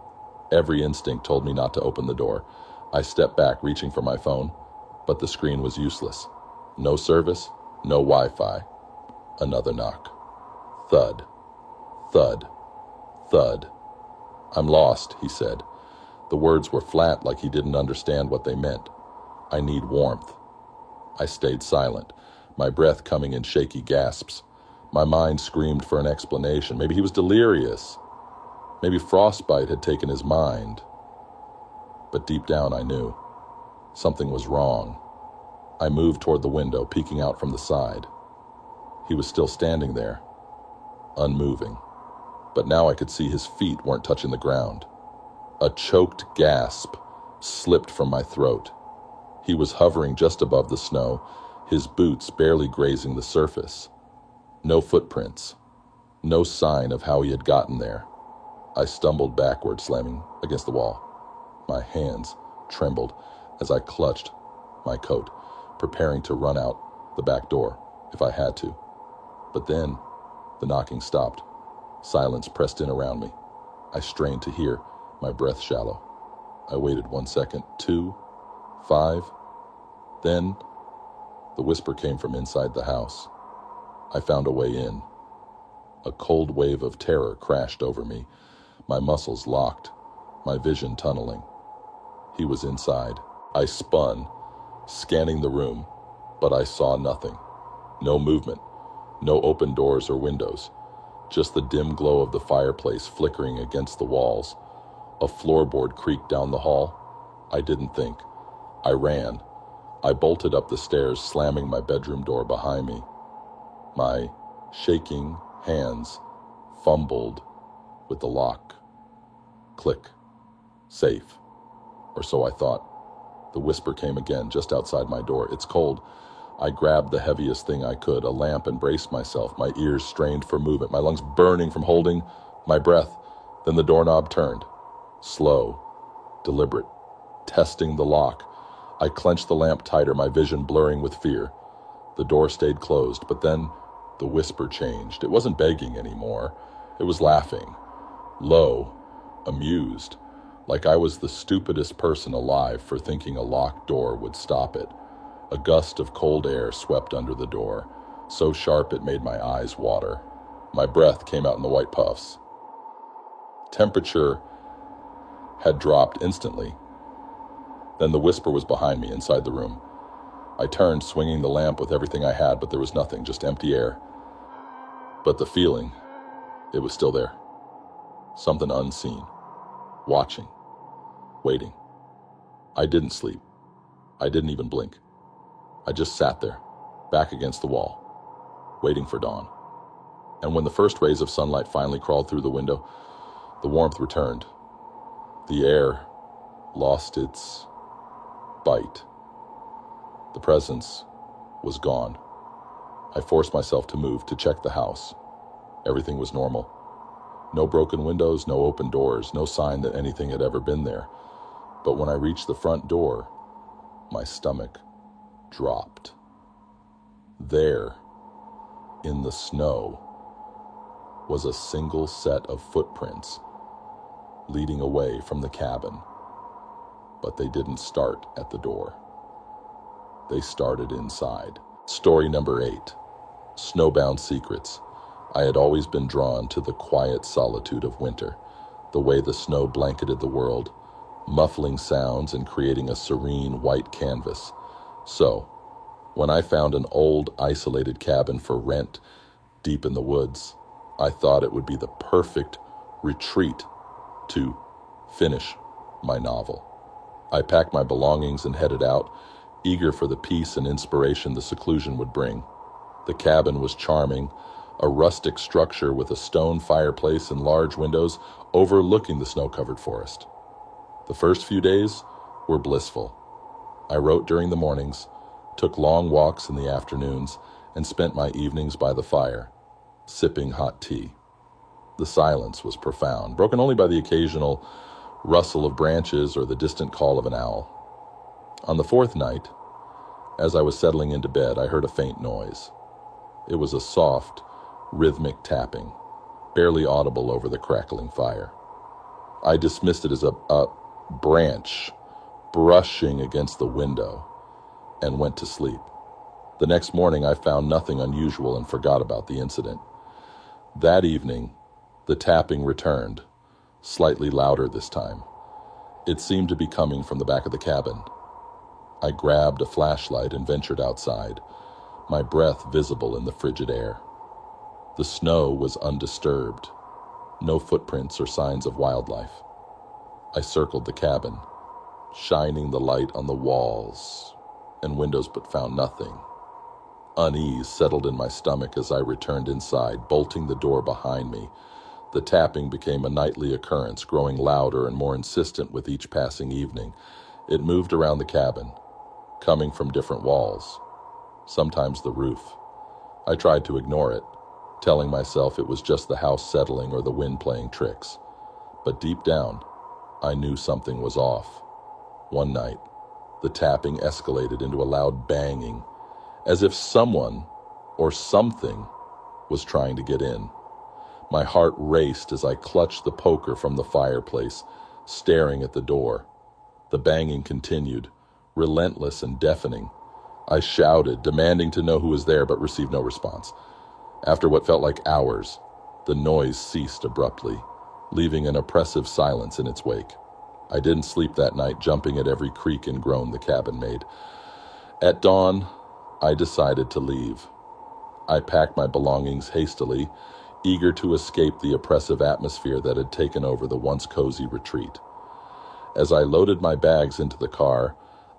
Every instinct told me not to open the door. I stepped back, reaching for my phone, but the screen was useless. No service, no Wi-Fi. Another knock. Thud, thud, thud. "I'm lost," he said. The words were flat, like he didn't understand what they meant. "I need warmth." I stayed silent, my breath coming in shaky gasps. My mind screamed for an explanation. Maybe he was delirious. Maybe frostbite had taken his mind. But deep down I knew something was wrong. I moved toward the window, peeking out from the side. He was still standing there, unmoving. But now I could see his feet weren't touching the ground. A choked gasp slipped from my throat. He was hovering just above the snow, his boots barely grazing the surface. No footprints, no sign of how he had gotten there. I stumbled backward, slamming against the wall. My hands trembled as I clutched my coat, preparing to run out the back door if I had to. But then the knocking stopped. Silence pressed in around me. I strained to hear, my breath shallow. I waited 1 second, 2, 5. Then the whisper came from inside the house. I found a way in. A cold wave of terror crashed over me, my muscles locked, my vision tunneling. He was inside. I spun, scanning the room, but I saw nothing. No movement, no open doors or windows, just the dim glow of the fireplace flickering against the walls. A floorboard creaked down the hall. I didn't think. I ran. I bolted up the stairs, slamming my bedroom door behind me. My shaking hands fumbled with the lock. Click. Safe. Or so I thought. The whisper came again, just outside my door. "It's cold." I grabbed the heaviest thing I could, a lamp, and braced myself, my ears strained for movement, my lungs burning from holding my breath. Then the doorknob turned. Slow, deliberate, testing the lock. I clenched the lamp tighter, my vision blurring with fear. The door stayed closed, but then the whisper changed. It wasn't begging anymore. It was laughing. Low, amused, like I was the stupidest person alive for thinking a locked door would stop it. A gust of cold air swept under the door, so sharp it made my eyes water. My breath came out in the white puffs. Temperature had dropped instantly. Then the whisper was behind me, inside the room. I turned, swinging the lamp with everything I had, but there was nothing, just empty air. But the feeling, it was still there. Something unseen. Watching. Waiting. I didn't sleep. I didn't even blink. I just sat there, back against the wall, waiting for dawn. And when the first rays of sunlight finally crawled through the window, the warmth returned. The air lost its bite. The presence was gone. I forced myself to move, to check the house. Everything was normal. No broken windows, no open doors, no sign that anything had ever been there. But when I reached the front door, my stomach dropped. There, in the snow was a single set of footprints leading away from the cabin. But they didn't start at the door. They started inside. Story number 8, Snowbound Secrets. I had always been drawn to the quiet solitude of winter, the way the snow blanketed the world, muffling sounds and creating a serene white canvas. So, when I found an old, isolated cabin for rent deep in the woods, I thought it would be the perfect retreat to finish my novel. I packed my belongings and headed out, eager for the peace and inspiration the seclusion would bring. The cabin was charming, a rustic structure with a stone fireplace and large windows overlooking the snow-covered forest. The first few days were blissful. I wrote during the mornings, took long walks in the afternoons, and spent my evenings by the fire, sipping hot tea. The silence was profound, broken only by the occasional rustle of branches or the distant call of an owl. On the 4th night, as I was settling into bed, I heard a faint noise. It was a soft, rhythmic tapping, barely audible over the crackling fire. I dismissed it as a branch brushing against the window and went to sleep. The next morning, I found nothing unusual and forgot about the incident. That evening, the tapping returned, slightly louder this time. It seemed to be coming from the back of the cabin. I grabbed a flashlight and ventured outside, my breath visible in the frigid air. The snow was undisturbed, no footprints or signs of wildlife. I circled the cabin, shining the light on the walls and windows, but found nothing. Unease settled in my stomach as I returned inside, bolting the door behind me. The tapping became a nightly occurrence, growing louder and more insistent with each passing evening. It moved around the cabin, coming from different walls, sometimes the roof. I tried to ignore it, telling myself it was just the house settling or the wind playing tricks. But deep down, I knew something was off. One night, the tapping escalated into a loud banging, as if someone or something was trying to get in. My heart raced as I clutched the poker from the fireplace, staring at the door. The banging continued, relentless and deafening. I shouted, demanding to know who was there, but received no response. After what felt like hours, the noise ceased abruptly, leaving an oppressive silence in its wake. I didn't sleep that night, jumping at every creak and groan the cabin made. At dawn, I decided to leave. I packed my belongings hastily, eager to escape the oppressive atmosphere that had taken over the once cozy retreat. As I loaded my bags into the car,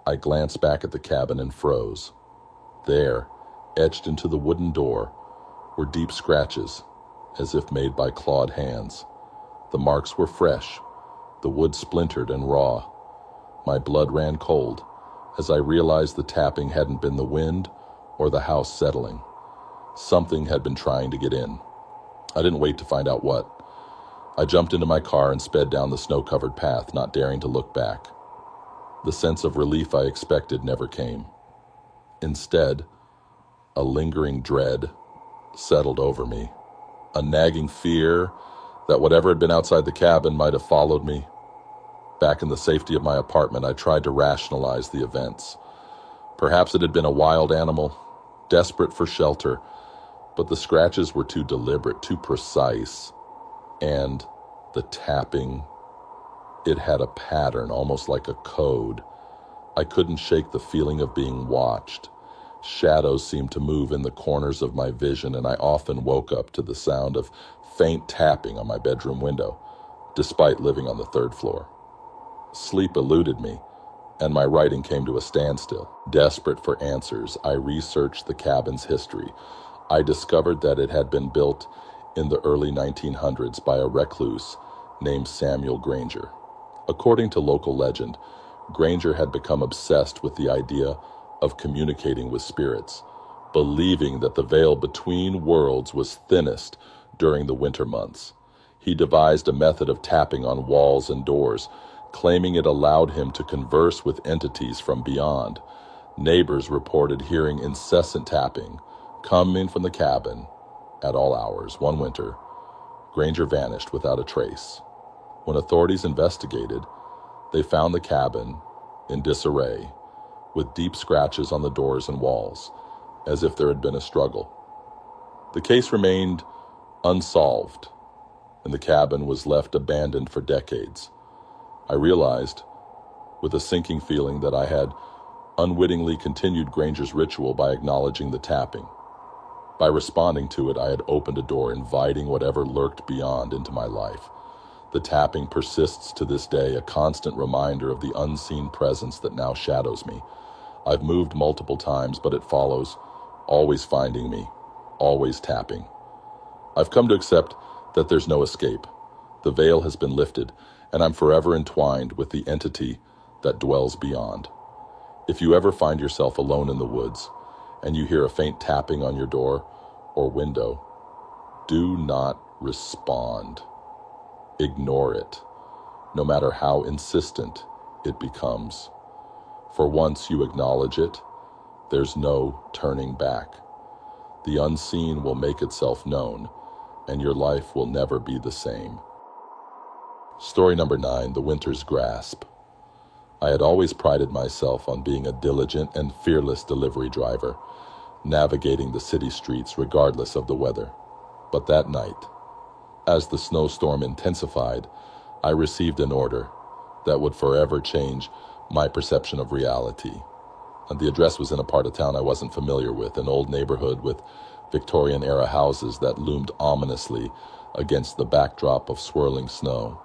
I glanced back at the cabin and froze. There, etched into the wooden door, were deep scratches, as if made by clawed hands. The marks were fresh, the wood splintered and raw. My blood ran cold as I realized the tapping hadn't been the wind or the house settling. Something had been trying to get in. I didn't wait to find out what. I jumped into my car and sped down the snow-covered path, not daring to look back. The sense of relief I expected never came. Instead, a lingering dread settled over me, a nagging fear that whatever had been outside the cabin might have followed me. Back in the safety of my apartment, I tried to rationalize the events. Perhaps it had been a wild animal, desperate for shelter, but the scratches were too deliberate, too precise. And the tapping, it had a pattern, almost like a code. I couldn't shake the feeling of being watched. Shadows seemed to move in the corners of my vision, and I often woke up to the sound of faint tapping on my bedroom window, despite living on the 3rd floor. Sleep eluded me, and my writing came to a standstill. Desperate for answers, I researched the cabin's history. I discovered that it had been built in the early 1900s by a recluse named Samuel Granger. According to local legend, Granger had become obsessed with the idea of communicating with spirits, believing that the veil between worlds was thinnest during the winter months. He devised a method of tapping on walls and doors, claiming it allowed him to converse with entities from beyond. Neighbors reported hearing incessant tapping coming from the cabin at all hours. One winter, Granger vanished without a trace. When authorities investigated, they found the cabin in disarray, with deep scratches on the doors and walls, as if there had been a struggle. The case remained unsolved, and the cabin was left abandoned for decades. I realized, with a sinking feeling, that I had unwittingly continued Granger's ritual by acknowledging the tapping. By responding to it, I had opened a door, inviting whatever lurked beyond into my life. The tapping persists to this day, a constant reminder of the unseen presence that now shadows me. I've moved multiple times, but it follows, always finding me, always tapping. I've come to accept that there's no escape. The veil has been lifted, and I'm forever entwined with the entity that dwells beyond. If you ever find yourself alone in the woods, and you hear a faint tapping on your door or window, do not respond. Ignore it, no matter how insistent it becomes. For once you acknowledge it, there's no turning back. The unseen will make itself known, and your life will never be the same. Story number 9, The Winter's Grasp. I had always prided myself on being a diligent and fearless delivery driver, navigating the city streets regardless of the weather. But that night, as the snowstorm intensified, I received an order that would forever change my perception of reality. And the address was in a part of town I wasn't familiar with, an old neighborhood with Victorian-era houses that loomed ominously against the backdrop of swirling snow.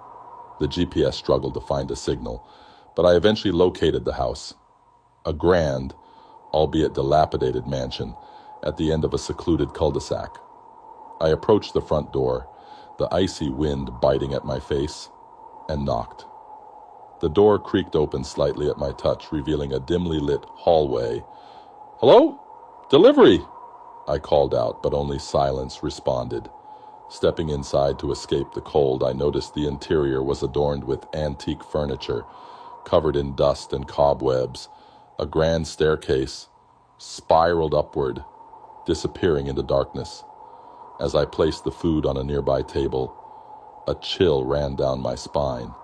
The GPS struggled to find a signal, but I eventually located the house, a grand, albeit dilapidated mansion at the end of a secluded cul-de-sac. I approached the front door, the icy wind biting at my face, and knocked. The door creaked open slightly at my touch, revealing a dimly lit hallway. "Hello? Delivery!" I called out, but only silence responded. Stepping inside to escape the cold, I noticed the interior was adorned with antique furniture, covered in dust and cobwebs. A grand staircase spiraled upward, disappearing into darkness. As I placed the food on a nearby table, a chill ran down my spine,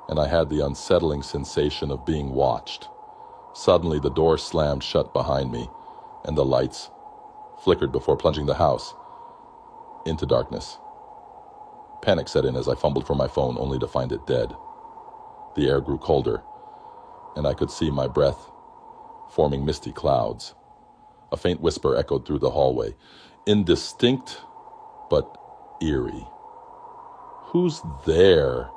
and I had the unsettling sensation of being watched. Suddenly, the door slammed shut behind me, and the lights flickered before plunging the house into darkness. Panic set in as I fumbled for my phone, only to find it dead. The air grew colder, and I could see my breath forming misty clouds. A faint whisper echoed through the hallway, indistinct but eerie. "Who's there?"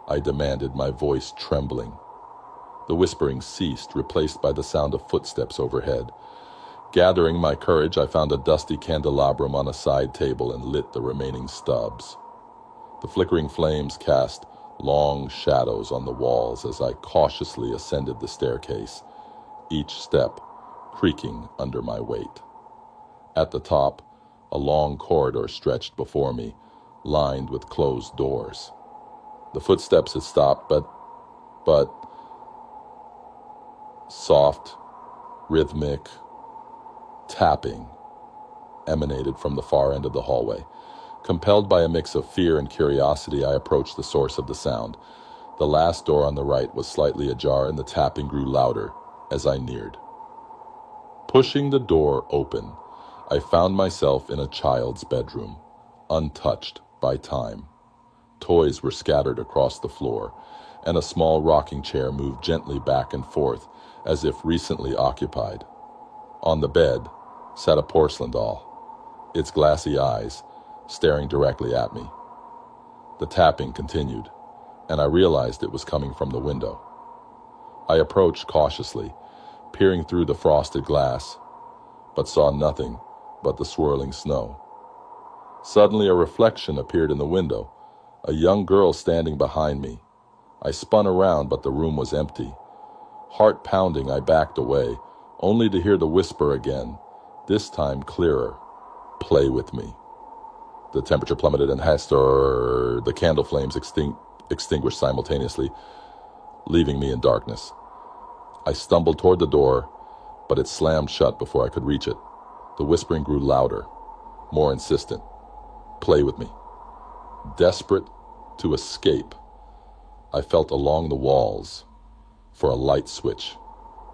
I demanded, my voice trembling. The whispering ceased, replaced by the sound of footsteps overhead. Gathering my courage, I found a dusty candelabrum on a side table and lit the remaining stubs. The flickering flames cast long shadows on the walls as I cautiously ascended the staircase, each step creaking under my weight. At the top, a long corridor stretched before me, lined with closed doors. The footsteps had stopped, but soft, rhythmic tapping emanated from the far end of the hallway. Compelled by a mix of fear and curiosity, I approached the source of the sound. The last door on the right was slightly ajar, and the tapping grew louder as I neared. Pushing the door open, I found myself in a child's bedroom, untouched by time. Toys were scattered across the floor, and a small rocking chair moved gently back and forth as if recently occupied. On the bed sat a porcelain doll, its glassy eyes staring directly at me. The tapping continued, and I realized it was coming from the window. I approached cautiously, peering through the frosted glass, but saw nothing but the swirling snow. Suddenly, a reflection appeared in the window, a young girl standing behind me. I spun around, but the room was empty. Heart pounding, I backed away, only to hear the whisper again, this time clearer. "Play with me." The temperature plummeted and the candle flames extinguished simultaneously, leaving me in darkness. I stumbled toward the door, but it slammed shut before I could reach it. The whispering grew louder, more insistent. Play with me. Desperate to escape, I felt along the walls for a light switch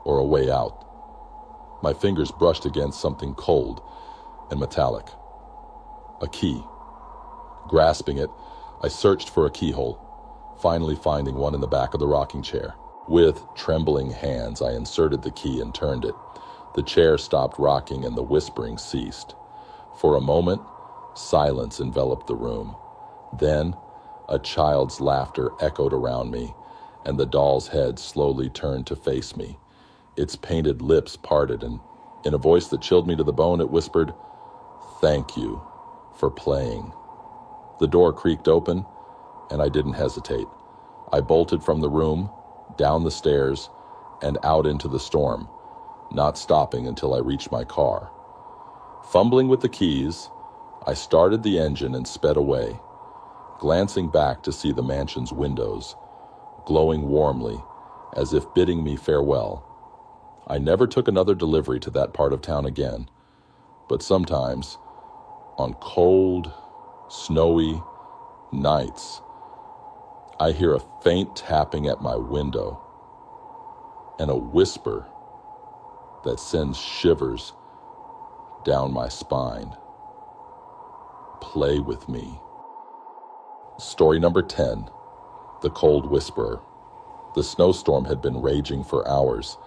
or a way out. My fingers brushed against something cold and metallic. A key. Grasping it, I searched for a keyhole, finally finding one in the back of the rocking chair. With trembling hands, I inserted the key and turned it. The chair stopped rocking and the whispering ceased. For a moment, silence enveloped the room. Then, a child's laughter echoed around me, and the doll's head slowly turned to face me. Its painted lips parted, and in a voice that chilled me to the bone, it whispered, "Thank you for playing." The door creaked open, and I didn't hesitate. I bolted from the room, down the stairs, and out into the storm, not stopping until I reached my car. Fumbling with the keys, I started the engine and sped away, glancing back to see the mansion's windows, glowing warmly, as if bidding me farewell. I never took another delivery to that part of town again, but sometimes, on cold, snowy nights, I hear a faint tapping at my window and a whisper that sends shivers down my spine. Play with me. Story number 10, The Cold Whisperer. The snowstorm had been raging for hours,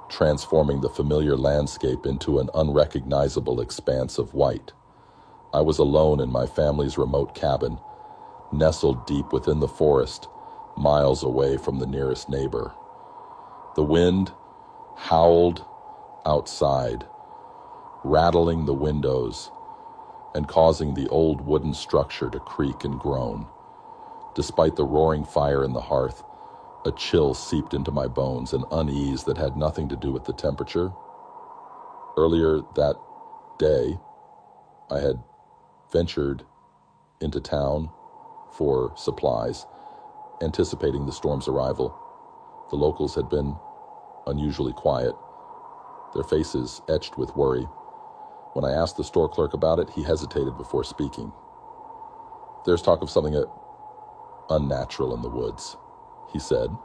transforming the familiar landscape into an unrecognizable expanse of white. I was alone in my family's remote cabin, nestled deep within the forest, miles away from the nearest neighbor. The wind howled outside, rattling the windows and causing the old wooden structure to creak and groan. Despite the roaring fire in the hearth, a chill seeped into my bones, an unease that had nothing to do with the temperature. Earlier that day, I had ventured into town for supplies, anticipating the storm's arrival. The locals had been unusually quiet, their faces etched with worry. When I asked the store clerk about it, he hesitated before speaking. "There's talk of something unnatural in the woods," he said,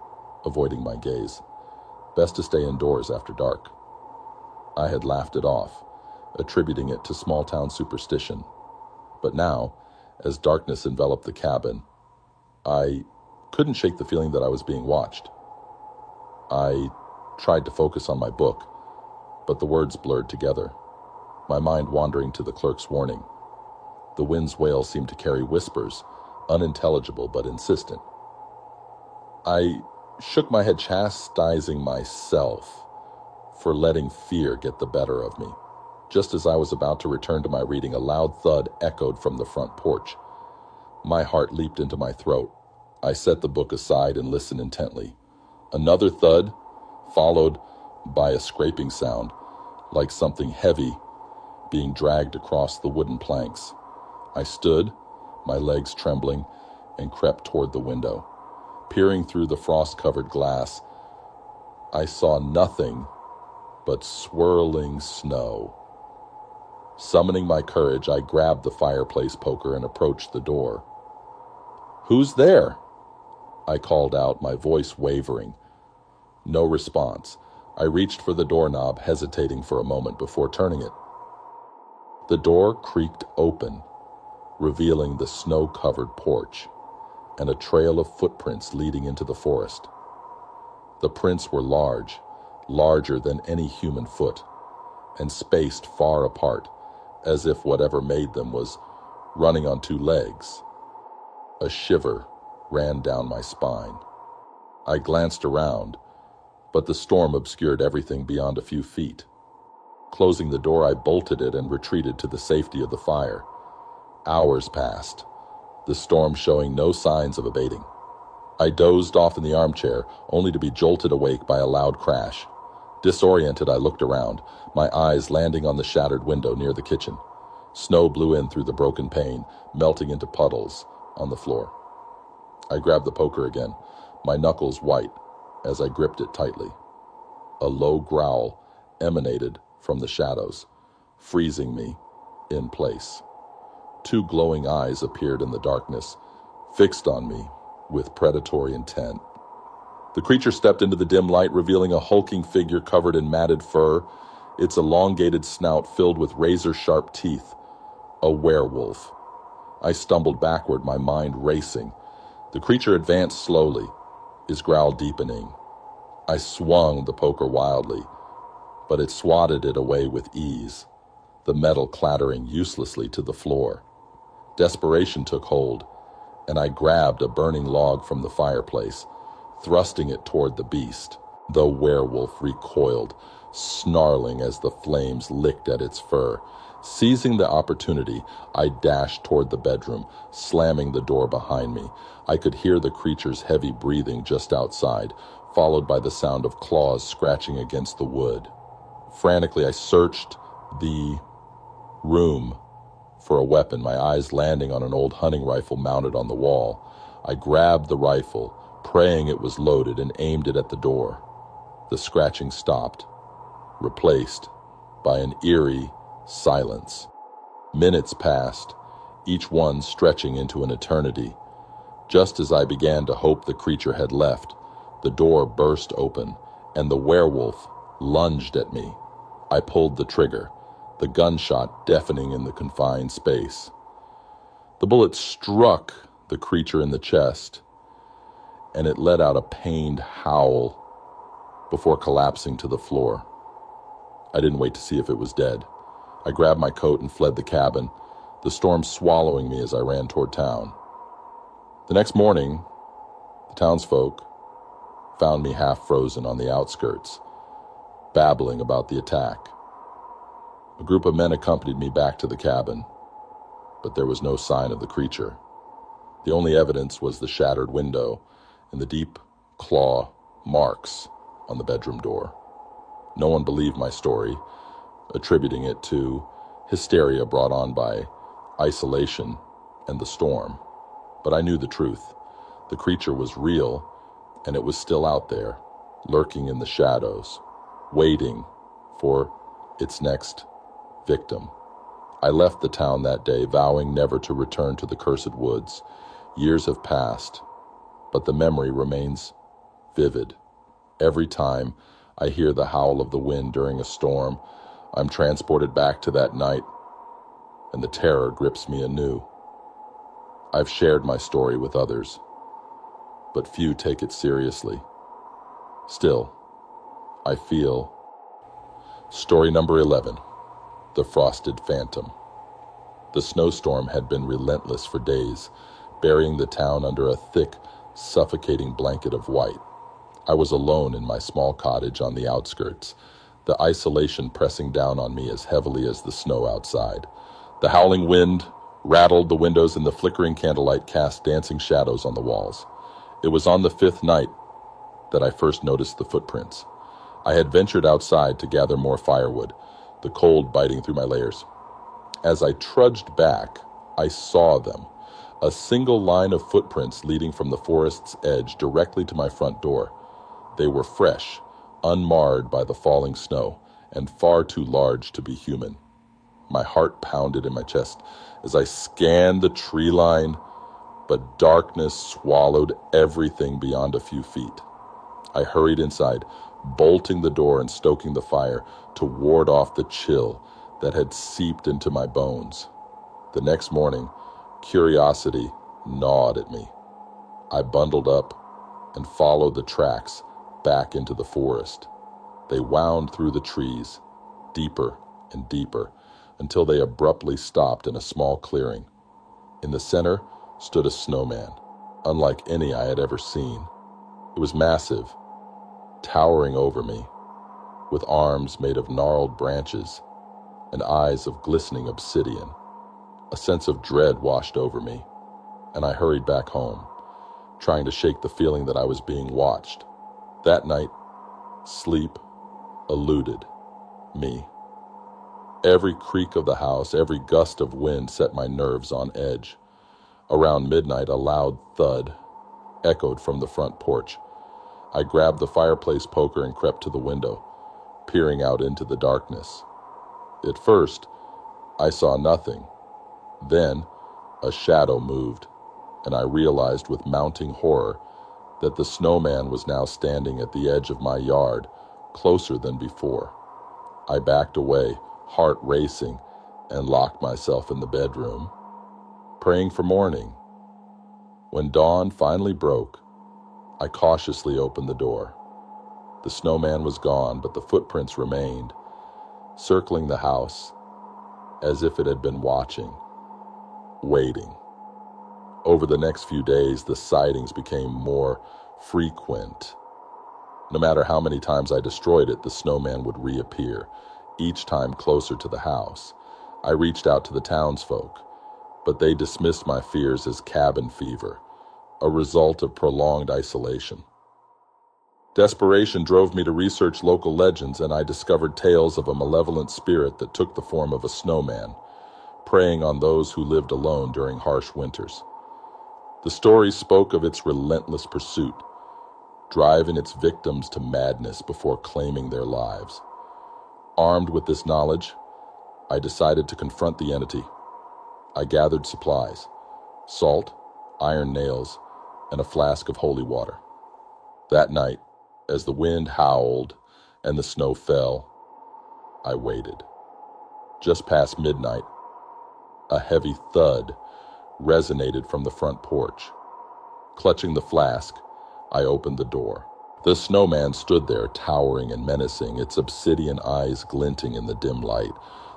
avoiding my gaze. "Best to stay indoors after dark." I had laughed it off, attributing it to small-town superstition. But now, as darkness enveloped the cabin, I couldn't shake the feeling that I was being watched. I tried to focus on my book, but the words blurred together, my mind wandering to the clerk's warning. The wind's wail seemed to carry whispers, unintelligible but insistent. I shook my head, chastising myself for letting fear get the better of me. Just as I was about to return to my reading, a loud thud echoed from the front porch. My heart leaped into my throat. I set the book aside and listened intently. Another thud, followed by a scraping sound, like something heavy being dragged across the wooden planks. I stood, my legs trembling, and crept toward the window. Peering through the frost-covered glass, I saw nothing but swirling snow. Summoning my courage, I grabbed the fireplace poker and approached the door. "Who's there?" I called out, my voice wavering. No response. I reached for the doorknob, hesitating for a moment before turning it. The door creaked open, revealing the snow-covered porch and a trail of footprints leading into the forest. The prints were large, larger than any human foot, and spaced far apart, as if whatever made them was running on two legs. A shiver ran down my spine. I glanced around, but the storm obscured everything beyond a few feet. Closing the door, I bolted it and retreated to the safety of the fire. Hours passed, the storm showing no signs of abating. I dozed off in the armchair, only to be jolted awake by a loud crash. Disoriented, I looked around, my eyes landing on the shattered window near the kitchen. Snow blew in through the broken pane, melting into puddles on the floor. I grabbed the poker again, my knuckles white as I gripped it tightly. A low growl emanated from the shadows, freezing me in place. Two glowing eyes appeared in the darkness, fixed on me with predatory intent. The creature stepped into the dim light, revealing a hulking figure covered in matted fur, its elongated snout filled with razor-sharp teeth. A werewolf. I stumbled backward, my mind racing. The creature advanced slowly, his growl deepening. I swung the poker wildly, but it swatted it away with ease, the metal clattering uselessly to the floor. Desperation took hold, and I grabbed a burning log from the fireplace, thrusting it toward the beast. The werewolf recoiled, snarling as the flames licked at its fur. Seizing the opportunity, I dashed toward the bedroom, slamming the door behind me. I could hear the creature's heavy breathing just outside, followed by the sound of claws scratching against the wood. Frantically, I searched the room for a weapon, my eyes landing on an old hunting rifle mounted on the wall. I grabbed the rifle, praying it was loaded, and aimed it at the door. The scratching stopped, replaced by an eerie silence. Minutes passed, each one stretching into an eternity. Just as I began to hope the creature had left, the door burst open, and the werewolf lunged at me. I pulled the trigger, the gunshot deafening in the confined space. The bullet struck the creature in the chest, and it let out a pained howl before collapsing to the floor. I didn't wait to see if it was dead. I grabbed my coat and fled the cabin, the storm swallowing me as I ran toward town. The next morning, the townsfolk found me half frozen on the outskirts, babbling about the attack. A group of men accompanied me back to the cabin, but there was no sign of the creature. The only evidence was the shattered window and the deep claw marks on the bedroom door. No one believed my story, attributing it to hysteria brought on by isolation and the storm. But I knew the truth. The creature was real, and it was still out there, lurking in the shadows, waiting for its next victim. I left the town that day, vowing never to return to the cursed woods. Years have passed, but the memory remains vivid. Every time I hear the howl of the wind during a storm, I'm transported back to that night, and the terror grips me anew. I've shared my story with others, but few take it seriously. Still, I feel. Story number 11, The Frosted Phantom. The snowstorm had been relentless for days, burying the town under a thick, suffocating blanket of white. I was alone in my small cottage on the outskirts, the isolation pressing down on me as heavily as the snow outside. The howling wind rattled the windows and the flickering candlelight cast dancing shadows on the walls. It was on the 5th night that I first noticed the footprints. I had ventured outside to gather more firewood, the cold biting through my layers. As I trudged back, I saw them, a single line of footprints leading from the forest's edge directly to my front door. They were fresh, unmarred by the falling snow, and far too large to be human. My heart pounded in my chest as I scanned the tree line, but darkness swallowed everything beyond a few feet. I hurried inside, bolting the door and stoking the fire to ward off the chill that had seeped into my bones. The next morning, curiosity gnawed at me. I bundled up and followed the tracks back into the forest. They wound through the trees, deeper and deeper, until they abruptly stopped in a small clearing. In the center stood a snowman, unlike any I had ever seen. It was massive, towering over me, with arms made of gnarled branches and eyes of glistening obsidian. A sense of dread washed over me, and I hurried back home, trying to shake the feeling that I was being watched. That night, sleep eluded me. Every creak of the house, every gust of wind set my nerves on edge. Around midnight, a loud thud echoed from the front porch. I grabbed the fireplace poker and crept to the window, peering out into the darkness. At first, I saw nothing. Then, A shadow moved, and I realized with mounting horror that the snowman was now standing at the edge of my yard, closer than before. I backed away, heart racing, and locked myself in the bedroom, praying for morning. When dawn finally broke, I cautiously opened the door. The snowman was gone, but the footprints remained, circling the house as if it had been watching, waiting. Over the next few days, the sightings became more frequent. No matter how many times I destroyed it, the snowman would reappear, each time closer to the house. I reached out to the townsfolk, but they dismissed my fears as cabin fever, a result of prolonged isolation. Desperation drove me to research local legends, and I discovered tales of a malevolent spirit that took the form of a snowman, preying on those who lived alone during harsh winters. The stories spoke of its relentless pursuit, driving its victims to madness before claiming their lives. Armed with this knowledge, I decided to confront the entity. I gathered supplies: salt, iron nails, and a flask of holy water. That night, as the wind howled and the snow fell, I waited. Just past midnight, a heavy thud resonated from the front porch. Clutching the flask, I opened the door. The snowman stood there, towering and menacing, its obsidian eyes glinting in the dim light.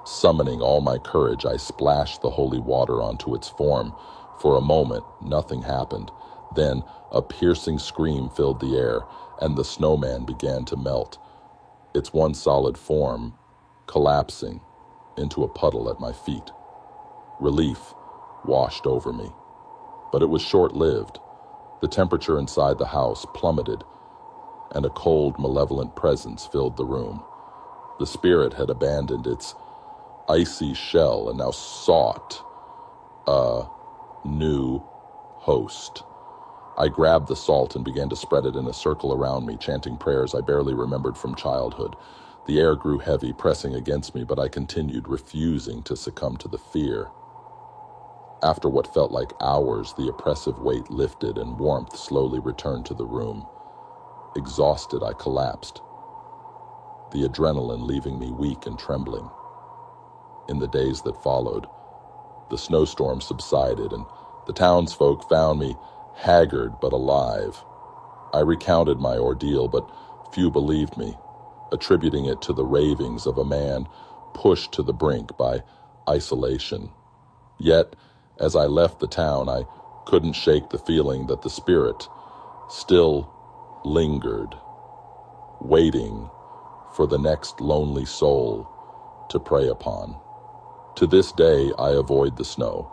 Summoning all my courage, I splashed the holy water onto its form. For a moment, nothing happened. Then, a piercing scream filled the air, and the snowman began to melt, its one solid form collapsing into a puddle at my feet. Relief washed over me, but it was short-lived. The temperature inside the house plummeted, and a cold, malevolent presence filled the room. The spirit had abandoned its icy shell and now sought a new host. I grabbed the salt and began to spread it in a circle around me, chanting prayers I barely remembered from childhood. The air grew heavy, pressing against me, but I continued, refusing to succumb to the fear. After what felt like hours, the oppressive weight lifted and warmth slowly returned to the room. Exhausted, I collapsed, the adrenaline leaving me weak and trembling. In the days that followed, the snowstorm subsided, and the townsfolk found me haggard but alive. I recounted my ordeal, but few believed me, attributing it to the ravings of a man pushed to the brink by isolation. Yet, as I left the town, I couldn't shake the feeling that the spirit still lingered, waiting for the next lonely soul to prey upon. To this day, I avoid the snow,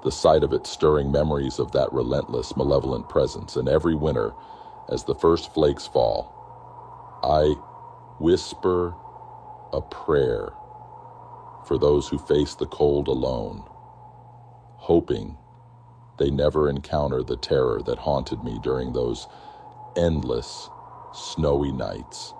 the sight of it stirring memories of that relentless, malevolent presence. And every winter, as the first flakes fall, I whisper a prayer for those who face the cold alone, hoping they never encounter the terror that haunted me during those endless, snowy nights.